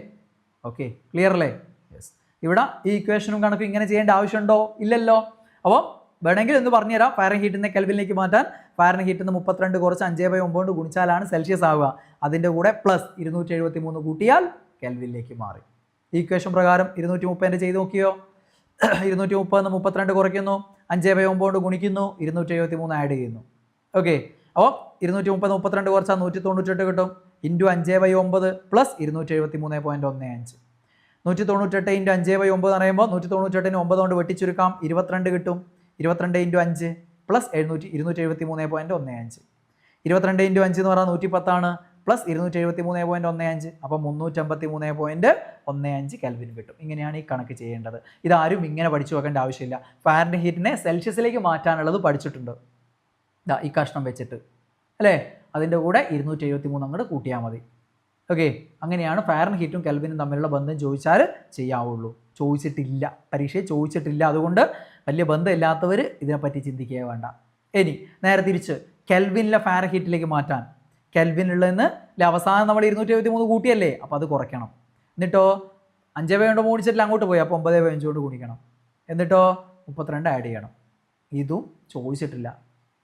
ഓക്കെ, ക്ലിയർ അല്ലേ? യെസ്. ഇവിടെ ഈ ഇക്വേഷനും കണക്കും ഇങ്ങനെ ചെയ്യേണ്ട ആവശ്യമുണ്ടോ? ഇല്ലല്ലോ. അപ്പോൾ വേണമെങ്കിൽ എന്ന് പറഞ്ഞുതരാം. ഫാരൻഹീറ്റിൽ നിന്ന് കെൽവിനിലേക്ക് മാറ്റാൻ ഫാരൻഹീറ്റിൽ നിന്ന് 32 കുറച്ച് 5/9 കൊണ്ട് ഗുണിച്ചാലാണ് സെൽഷ്യസ് ആവുക. അതിൻ്റെ കൂടെ പ്ലസ് 273 കൂട്ടിയാൽ കെൽവിനിലേക്ക് മാറി. ഈ ഇക്വേഷൻ പ്രകാരം 230 ചെയ്ത് നോക്കിയോ? 230 32 കുറയ്ക്കുന്നു, 5/9 കൊണ്ട് ഗുണിക്കുന്നു, 273 ആഡ് ചെയ്യുന്നു. ഓക്കെ, അപ്പോൾ 230 32 കുറച്ചാൽ 198 കിട്ടും. × 5/9 പ്ലസ് 273.15. 198 × 5/9 എന്ന് പറയുമ്പോൾ 198ന് 9 കൊണ്ട് വെട്ടിച്ചുരുക്കാം, 22 കിട്ടും. 22 × 5 പ്ലസ് 273.15. 22 × 5 എന്ന് പറഞ്ഞാൽ 110 പ്ലസ് 273.15. അപ്പോൾ 353.15 കെൽവിൻ കിട്ടും. ഇങ്ങനെയാണ് ഈ കണക്ക് ചെയ്യേണ്ടത്. ഇതാരും ഇങ്ങനെ പഠിച്ചു വെക്കേണ്ട ആവശ്യമില്ല. ഫാരൻഹീറ്റിനെ സെൽഷ്യസിലേക്ക് മാറ്റാനുള്ളത് പഠിച്ചിട്ടുണ്ട്. ഇതാ ഈ കഷ്ണം വെച്ചിട്ട് അല്ലേ? അതിൻ്റെ കൂടെ 273 അങ്ങോട്ട് കൂട്ടിയാൽ മതി. ഓക്കെ, അങ്ങനെയാണ് ഫാരൻഹീറ്റും കെൽവിനും തമ്മിലുള്ള ബന്ധം ചോദിച്ചാൽ ചെയ്യാവുള്ളൂ. ചോദിച്ചിട്ടില്ല, പരീക്ഷയിൽ ചോദിച്ചിട്ടില്ല. അതുകൊണ്ട് വലിയ ബന്ധമില്ലാത്തവർ ഇതിനെപ്പറ്റി ചിന്തിക്കുക വേണ്ട. ഇനി നേരെ തിരിച്ച് കെൽവിനിലെ ഫാരൻഹീറ്റിലേക്ക് മാറ്റാൻ, കെൽവിനുള്ളതെന്ന് അവസാനം നമ്മൾ 273 കൂട്ടിയല്ലേ, അപ്പോൾ അത് കുറയ്ക്കണം. എന്നിട്ടോ 5/9 കൊണ്ട് ഗുണിച്ചിട്ടില്ല, അങ്ങോട്ട് പോയി, അപ്പോൾ 9/5 കൊണ്ട് ഗുണിക്കണം. എന്നിട്ടോ 32 ആഡ് ചെയ്യണം. ഇതും ചോദിച്ചിട്ടില്ല,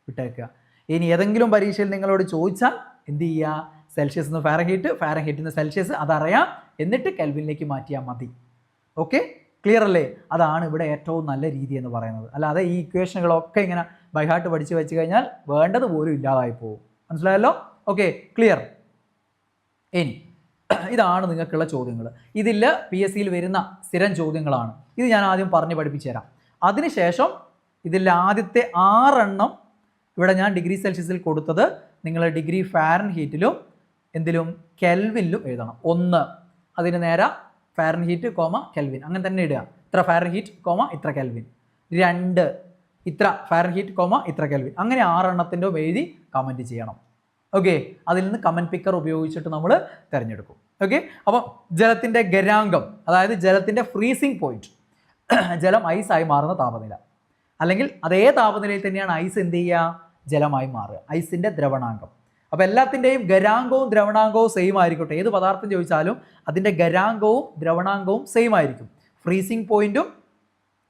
വിട്ടേക്കുക. ഇനി ഏതെങ്കിലും പരീക്ഷയിൽ നിങ്ങളോട് ചോദിച്ചാൽ എന്ത് ചെയ്യുക? സെൽഷ്യസ് നിന്ന് ഫാരൻഹീറ്റ്, ഫാരൻഹീറ്റിൽ നിന്ന് സെൽഷ്യസ്, അതറിയാം. എന്നിട്ട് കെൽവിനിലേക്ക് മാറ്റിയാൽ മതി. ഓക്കെ, ക്ലിയർ അല്ലേ? അതാണ് ഇവിടെ ഏറ്റവും നല്ല രീതി എന്ന് പറയുന്നത്. അല്ലാതെ ഈ ഇക്വേഷനുകളൊക്കെ ഇങ്ങനെ ബൈഹാർട്ട് പഠിച്ച് വെച്ച് കഴിഞ്ഞാൽ വേണ്ടത് പോലും ഇല്ലാതായി പോകും. മനസ്സിലായല്ലോ? Okay, clear. ഇനി ഇതാണ് നിങ്ങൾക്കുള്ള ചോദ്യങ്ങൾ. ഇതിൽ PSCയിൽ വരുന്ന സ്ഥിരം ചോദ്യങ്ങളാണ്. ഇത് ഞാൻ ആദ്യം പറഞ്ഞ് പഠിപ്പിച്ചു തരാം. അതിനുശേഷം ഇതിൽ ആദ്യത്തെ 6 എണ്ണം ഇവിടെ ഞാൻ ഡിഗ്രി സെൽഷ്യസിൽ കൊടുത്തത് നിങ്ങൾ ഡിഗ്രി ഫാരൻഹീറ്റിലും എന്തിലും കെൽവിനിലും എഴുതണം. 1 അതിന് നേരെ ഫാരൻഹീറ്റ്, കെൽവിൻ, അങ്ങനെ തന്നെ ഇടുക. ഇത്ര ഫാരൻഹീറ്റ്, ഇത്ര കെൽവിൻ. 2 ഇത്ര ഫാരൻഹീറ്റ്, ഇത്ര കെൽവിൻ. അങ്ങനെ 6 എണ്ണത്തിൻ്റെ എഴുതി കമൻറ്റ് ചെയ്യണം. ഓക്കെ, അതിൽ നിന്ന് കമൻറ്റ് പിക്കർ ഉപയോഗിച്ചിട്ട് നമ്മൾ തിരഞ്ഞെടുക്കും. ഓക്കെ, അപ്പം ജലത്തിൻ്റെ ഗരാങ്കം, അതായത് ജലത്തിൻ്റെ ഫ്രീസിങ് പോയിന്റ്, ജലം ഐസായി മാറുന്ന താപനില, അല്ലെങ്കിൽ അതേ താപനിലയിൽ തന്നെയാണ് ഐസ് എന്ത് ചെയ്യുക? ജലമായി മാറുക. ഐസിൻ്റെ ദ്രവണാങ്കം. അപ്പോൾ എല്ലാത്തിൻ്റെയും ഗരാങ്കവും ദ്രവണാങ്കവും സെയിം ആയിരിക്കട്ടെ. ഏത് പദാർത്ഥം ചോദിച്ചാലും അതിൻ്റെ ഗരാങ്കവും ദ്രവണാങ്കവും സെയിം ആയിരിക്കും. ഫ്രീസിങ് പോയിന്റും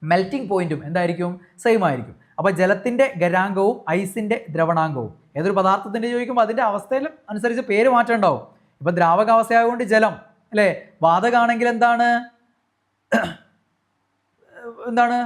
മെൽറ്റിംഗ് പോയിന്റും എന്തായിരിക്കും? സെയിം ആയിരിക്കും. അപ്പോൾ ജലത്തിൻ്റെ ഖരാങ്കവും ഐസിൻ്റെ ദ്രവണാങ്കവും ഏതൊരു പദാർത്ഥത്തിൻ്റെ ചോദിക്കുമ്പോൾ അതിൻ്റെ അവസ്ഥയിൽ അനുസരിച്ച് പേര് മാറ്റം ഉണ്ടാവും. ഇപ്പം ദ്രാവകാവസ്ഥയായതുകൊണ്ട് ജലം അല്ലേ, വാതകമാണെങ്കിൽ എന്താണ് എന്താണ്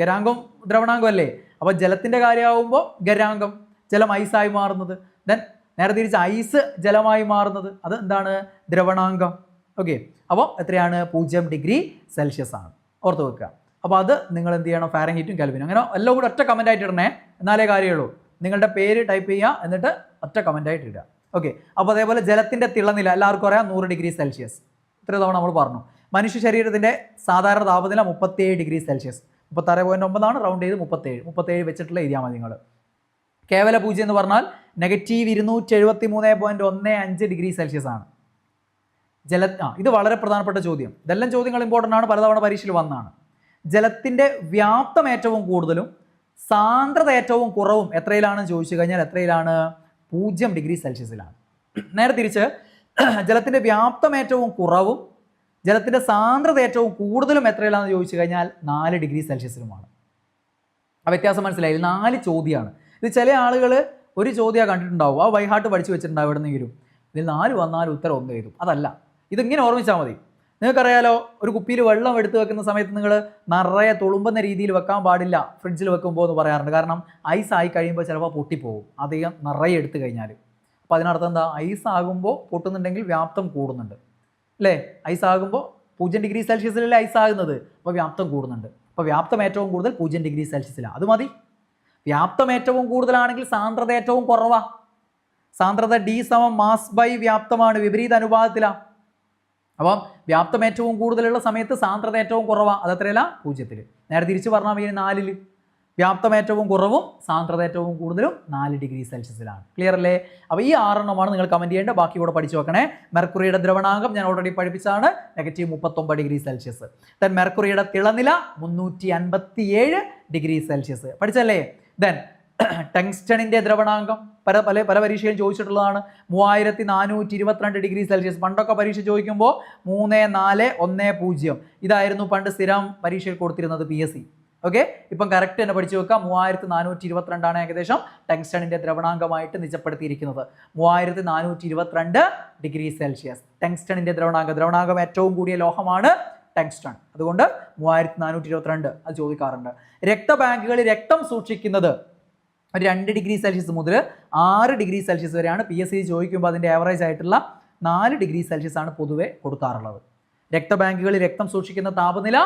ഖരാങ്കം ദ്രവണാങ്കം അല്ലേ. അപ്പോൾ ജലത്തിൻ്റെ കാര്യമാകുമ്പോൾ ഖരാങ്കം, ജലം ഐസായി മാറുന്നത്. ദെൻ നേരെ തിരിച്ച് ഐസ് ജലമായി മാറുന്നത് അത് എന്താണ്, ദ്രവണാങ്കം. ഓക്കെ, അപ്പോൾ എത്രയാണ്, 0 ഡിഗ്രി സെൽഷ്യസ് ആണ്, ഓർത്ത് വെക്കുക. അപ്പോൾ അത് നിങ്ങൾ എന്ത് ചെയ്യണം, ഫാരൻഹീറ്റും കെൽവിനും അങ്ങനെ എല്ലാം കൂടി ഒറ്റ കമൻ്റ് ആയിട്ട് ഇടണേ, എന്നാലേ കാര്യമുള്ളൂ. നിങ്ങളുടെ പേര് ടൈപ്പ് ചെയ്യുക, എന്നിട്ട് ഒറ്റ കമൻ്റ് ആയിട്ട് ഇടുക. ഓക്കെ, അപ്പോൾ അതേപോലെ ജലത്തിൻ്റെ തിളനില എല്ലാവർക്കും അറിയാം 100 ഡിഗ്രി സെൽഷ്യസ്. ഇത്ര തവണ നമ്മൾ പറഞ്ഞു. മനുഷ്യ ശരീരത്തിൻ്റെ സാധാരണ താപനില 37 ഡിഗ്രി സെൽഷ്യസ്. 36.9 റൗണ്ട് ചെയ്ത് 37 വെച്ചിട്ടുള്ള എഴുതിയാൽ മതി നിങ്ങൾ. കേവല പൂജ്യം എന്ന് പറഞ്ഞാൽ -273.15 ഡിഗ്രി സെൽഷ്യസ് ആണ്. ഇത് വളരെ പ്രധാനപ്പെട്ട ചോദ്യം. ഇതെല്ലാം ചോദ്യങ്ങൾ ഇമ്പോർട്ടൻ്റ് ആണ്, പലതവണ പരീക്ഷയിൽ വന്നതാണ്. ജലത്തിൻ്റെ വ്യാപ്തം ഏറ്റവും കൂടുതലും സാന്ദ്രത ഏറ്റവും കുറവും എത്രയിലാണെന്ന് ചോദിച്ചു കഴിഞ്ഞാൽ എത്രയിലാണ്, 0 ഡിഗ്രി സെൽഷ്യസിലാണ്. നേരെ തിരിച്ച് ജലത്തിൻ്റെ വ്യാപ്തം ഏറ്റവും കുറവും ജലത്തിൻ്റെ സാന്ദ്രത ഏറ്റവും കൂടുതലും എത്രയിലാണെന്ന് ചോദിച്ചു കഴിഞ്ഞാൽ 4 ഡിഗ്രി സെൽഷ്യസിലുമാണ്. ആ വ്യത്യാസം മനസ്സിലായി. 4 ചോദ്യമാണ് ഇത്. ചില ആളുകൾ ഒരു ചോദ്യം കണ്ടിട്ടുണ്ടാവും, ആ വൈഹാട്ട് പഠിച്ചു വെച്ചിട്ടുണ്ടാവും എവിടെന്നെങ്കിലും. ഇതിൽ 4 വന്നാൽ ഉത്തരം 1 എഴുതും. അതല്ല, ഇതിങ്ങനെ ഓർമ്മിച്ചാൽ മതി. നിങ്ങൾക്കറിയാലോ, ഒരു കുപ്പിയിൽ വെള്ളം എടുത്ത് വെക്കുന്ന സമയത്ത് നിങ്ങൾ നിറയെ തുളുമ്പുന്ന രീതിയിൽ വെക്കാൻ പാടില്ല ഫ്രിഡ്ജിൽ വെക്കുമ്പോൾ എന്ന് പറയാറുണ്ട്. കാരണം ഐസ് ആയി കഴിയുമ്പോൾ ചിലപ്പോൾ പൊട്ടിപ്പോകും, അധികം നിറയെ എടുത്തു കഴിഞ്ഞാൽ. അപ്പോൾ അതിനർത്ഥം എന്താ, ഐസ് ആകുമ്പോൾ പൊട്ടുന്നുണ്ടെങ്കിൽ വ്യാപ്തം കൂടുന്നുണ്ട് അല്ലേ. ഐസ് ആകുമ്പോൾ 0 ഡിഗ്രി സെൽഷ്യസിലല്ലേ ഐസ് ആകുന്നത്, അപ്പോൾ വ്യാപ്തം കൂടുന്നുണ്ട്. അപ്പോൾ വ്യാപ്തം ഏറ്റവും കൂടുതൽ 0 ഡിഗ്രി സെൽഷ്യസിലാണ്. അത് മതി. വ്യാപ്തം ഏറ്റവും കൂടുതലാണെങ്കിൽ സാന്ദ്രത ഏറ്റവും കുറവാണ്. സാന്ദ്രത D = മാസ് ബൈ വ്യാപ്തമാണ്, വിപരീത അനുപാതത്തിലാണ്. അപ്പം വ്യാപ്തം ഏറ്റവും കൂടുതലുള്ള സമയത്ത് സാന്ദ്രത ഏറ്റവും കുറവാണ്, അത് എത്രയല്ല, 0. നേരെ തിരിച്ച് പറഞ്ഞാൽ മതി 4. വ്യാപ്തം ഏറ്റവും കുറവും സാന്ദ്രത ഏറ്റവും കൂടുതലും 4 ഡിഗ്രി സെൽഷ്യസിലാണ്. ക്ലിയർ അല്ലേ? അപ്പോൾ ഈ 6 നിങ്ങൾ കമൻറ്റ് ചെയ്യേണ്ട, ബാക്കി കൂടെ പഠിച്ചു വെക്കണേ. മെർക്കുറിയുടെ ദ്രവണാങ്കം ഞാൻ ഓൾറെഡി പഠിപ്പിച്ചാണ്, -39 ഡിഗ്രി സെൽഷ്യസ്. ദെൻ മെർക്കുറിയുടെ തിളനില 357 ഡിഗ്രി സെൽഷ്യസ്, പഠിച്ചല്ലേ? ദെൻ ടങ്സ്റ്റണിൻ്റെ ദ്രവണാങ്കം പല പരീക്ഷയും ചോദിച്ചിട്ടുള്ളതാണ്, 3422 ഡിഗ്രി സെൽഷ്യസ്. പണ്ടൊക്കെ പരീക്ഷ ചോദിക്കുമ്പോൾ 3410 ഇതായിരുന്നു പണ്ട് സ്ഥിരം പരീക്ഷയിൽ കൊടുത്തിരുന്നത് PSC. ഓക്കെ, ഇപ്പം കറക്റ്റ് തന്നെ പഠിച്ചു വെക്കുക. 3422 ഏകദേശം ടങ്സ്റ്റണിൻ്റെ ദ്രവണാങ്കമായിട്ട് നിജപ്പെടുത്തിയിരിക്കുന്നത്. 3422 ഡിഗ്രി സെൽഷ്യസ് ടങ്സ്റ്റണിൻ്റെ ദ്രവണാങ്കം ഏറ്റവും കൂടിയ ലോഹമാണ് ടങ്സ്റ്റൺ. അതുകൊണ്ട് 3422 അത് ചോദിക്കാറുണ്ട്. രക്തബാങ്കുകളിൽ രക്തം സൂക്ഷിക്കുന്നത് 2 ഡിഗ്രി സെൽഷ്യസ് മുതൽ 6 ഡിഗ്രി സെൽഷ്യസ് വരെയാണ്. PSC ചോദിക്കുമ്പോൾ അതിൻ്റെ ആവറേജ് ആയിട്ടുള്ള 4 ഡിഗ്രി സെൽഷ്യസ് ആണ് പൊതുവെ കൊടുക്കാറുള്ളത്. രക്തബാങ്കുകളിൽ രക്തം സൂക്ഷിക്കുന്ന താപനില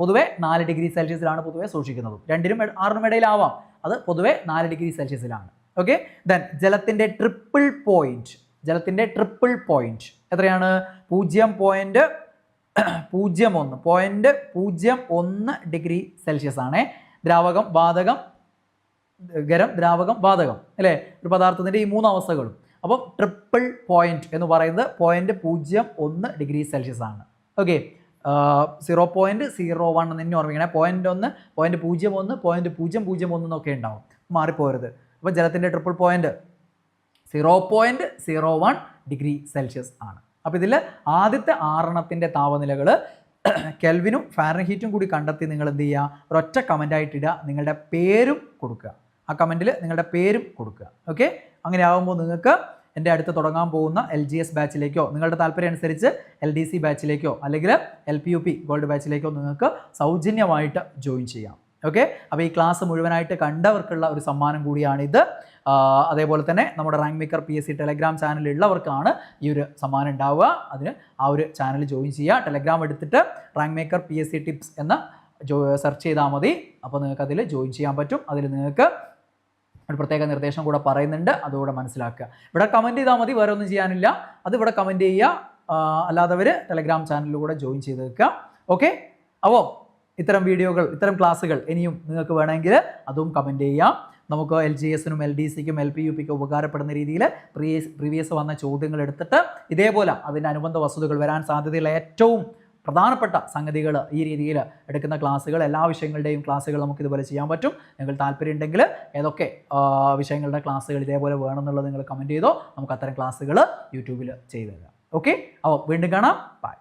പൊതുവെ 4 ഡിഗ്രി സെൽഷ്യസിലാണ് പൊതുവെ സൂക്ഷിക്കുന്നത്. 2നും 6നും ഇടയിലാവാം, അത് പൊതുവെ 4 ഡിഗ്രി സെൽഷ്യസിലാണ്. ഓക്കെ, ദെൻ ജലത്തിൻ്റെ ട്രിപ്പിൾ പോയിന്റ് എത്രയാണ്? 0.01 ഡിഗ്രി സെൽഷ്യസ് ആണ്. ദ്രാവകം, വാതകം, ഖരം, ദ്രാവകം, വാതകം അല്ലേ, ഒരു പദാർത്ഥത്തിൻ്റെ ഈ 3 അവസ്ഥകളും. അപ്പം ട്രിപ്പിൾ പോയിന്റ് എന്ന് പറയുന്നത് 0.01 ഡിഗ്രി സെൽഷ്യസ് ആണ്. ഓക്കെ, 0.01 എന്ന് ഓർമ്മിക്കണേ. 0.1, 0.01, 0.001 എന്നൊക്കെ ഉണ്ടാവും, മാറിപ്പോരുത്. അപ്പോൾ ജലത്തിൻ്റെ ട്രിപ്പിൾ പോയിന്റ് 0.01 ഡിഗ്രി സെൽഷ്യസ് ആണ്. അപ്പോൾ ഇതിൽ ആദ്യത്തെ 6 താപനിലകൾ കെൽവിനും ഫാരൻഹീറ്റും കൂടി കണ്ടെത്തി നിങ്ങൾ എന്ത് ചെയ്യുക, ഒരൊറ്റ കമൻ്റായിട്ട് ഇടുക, നിങ്ങളുടെ പേരും കൊടുക്കുക. ആ കമൻറ്റിൽ നിങ്ങളുടെ പേരും കൊടുക്കുക. ഓക്കെ, അങ്ങനെ ആകുമ്പോൾ നിങ്ങൾക്ക് എൻ്റെ അടുത്ത് തുടങ്ങാൻ പോകുന്ന LGS ബാച്ചിലേക്കോ, നിങ്ങളുടെ താല്പര്യം അനുസരിച്ച് LDC ബാച്ചിലേക്കോ അല്ലെങ്കിൽ LPUP ഗോൾഡ് ബാച്ചിലേക്കോ നിങ്ങൾക്ക് സൗജന്യമായിട്ട് ജോയിൻ ചെയ്യാം. ഓക്കെ, അപ്പോൾ ഈ ക്ലാസ് മുഴുവനായിട്ട് കണ്ടവർക്കുള്ള ഒരു സമ്മാനം കൂടിയാണിത്. അതേപോലെ തന്നെ നമ്മുടെ റാങ്ക് മേക്കർ PSC ടെലഗ്രാം ചാനലുള്ളവർക്കാണ് ഈ ഒരു സമ്മാനം ഉണ്ടാവുക. അതിന് ആ ഒരു ചാനൽ ജോയിൻ ചെയ്യുക. ടെലഗ്രാം എടുത്തിട്ട് റാങ്ക് മേക്കർ PSC ടിപ്സ് എന്ന് സെർച്ച് ചെയ്താൽ മതി. അപ്പോൾ നിങ്ങൾക്ക് അതിൽ ജോയിൻ ചെയ്യാൻ പറ്റും. അതിൽ നിങ്ങൾക്ക് ഒരു പ്രത്യേക നിർദ്ദേശം കൂടെ പറയുന്നുണ്ട്, അതുകൂടെ മനസ്സിലാക്കുക. ഇവിടെ കമൻറ്റ് ചെയ്താൽ മതി, വേറെ ഒന്നും ചെയ്യാനില്ല. അത് ഇവിടെ കമൻറ്റ് ചെയ്യുക, അല്ലാത്തവർ ടെലഗ്രാം ചാനലിലൂടെ ജോയിൻ ചെയ്ത് വെക്കുക. ഓക്കെ, അപ്പോൾ ഇത്തരം വീഡിയോകൾ, ഇത്തരം ക്ലാസ്സുകൾ ഇനിയും നിങ്ങൾക്ക് വേണമെങ്കിൽ അതും കമൻറ്റ് ചെയ്യാം. നമുക്ക് LGSനും LDCക്കും LPUPക്കും ഉപകാരപ്പെടുന്ന രീതിയിൽ പ്രീവിയസ് വന്ന ചോദ്യങ്ങൾ എടുത്തിട്ട് ഇതേപോലെ അതിൻ്റെ അനുബന്ധ വസ്തുതകൾ വരാൻ സാധ്യതയുള്ള ഏറ്റവും പ്രധാനപ്പെട്ട സംഗതികൾ ഈ രീതിയിൽ എടുക്കുന്ന ക്ലാസ്സുകൾ, എല്ലാ വിഷയങ്ങളുടെയും ക്ലാസ്സുകൾ നമുക്ക് ഇതുപോലെ ചെയ്യാൻ പറ്റും. നിങ്ങൾ താല്പര്യമുണ്ടെങ്കിൽ ഏതൊക്കെ വിഷയങ്ങളുടെ ക്ലാസ്സുകൾ ഇതേപോലെ വേണമെന്നുള്ളത് നിങ്ങൾ കമൻറ്റ് ചെയ്തോ, നമുക്ക് അത്തരം ക്ലാസ്സുകൾ യൂട്യൂബിൽ ചെയ്തു തരാം. ഓക്കെ, അപ്പോൾ വീണ്ടും കാണാം. ബൈ.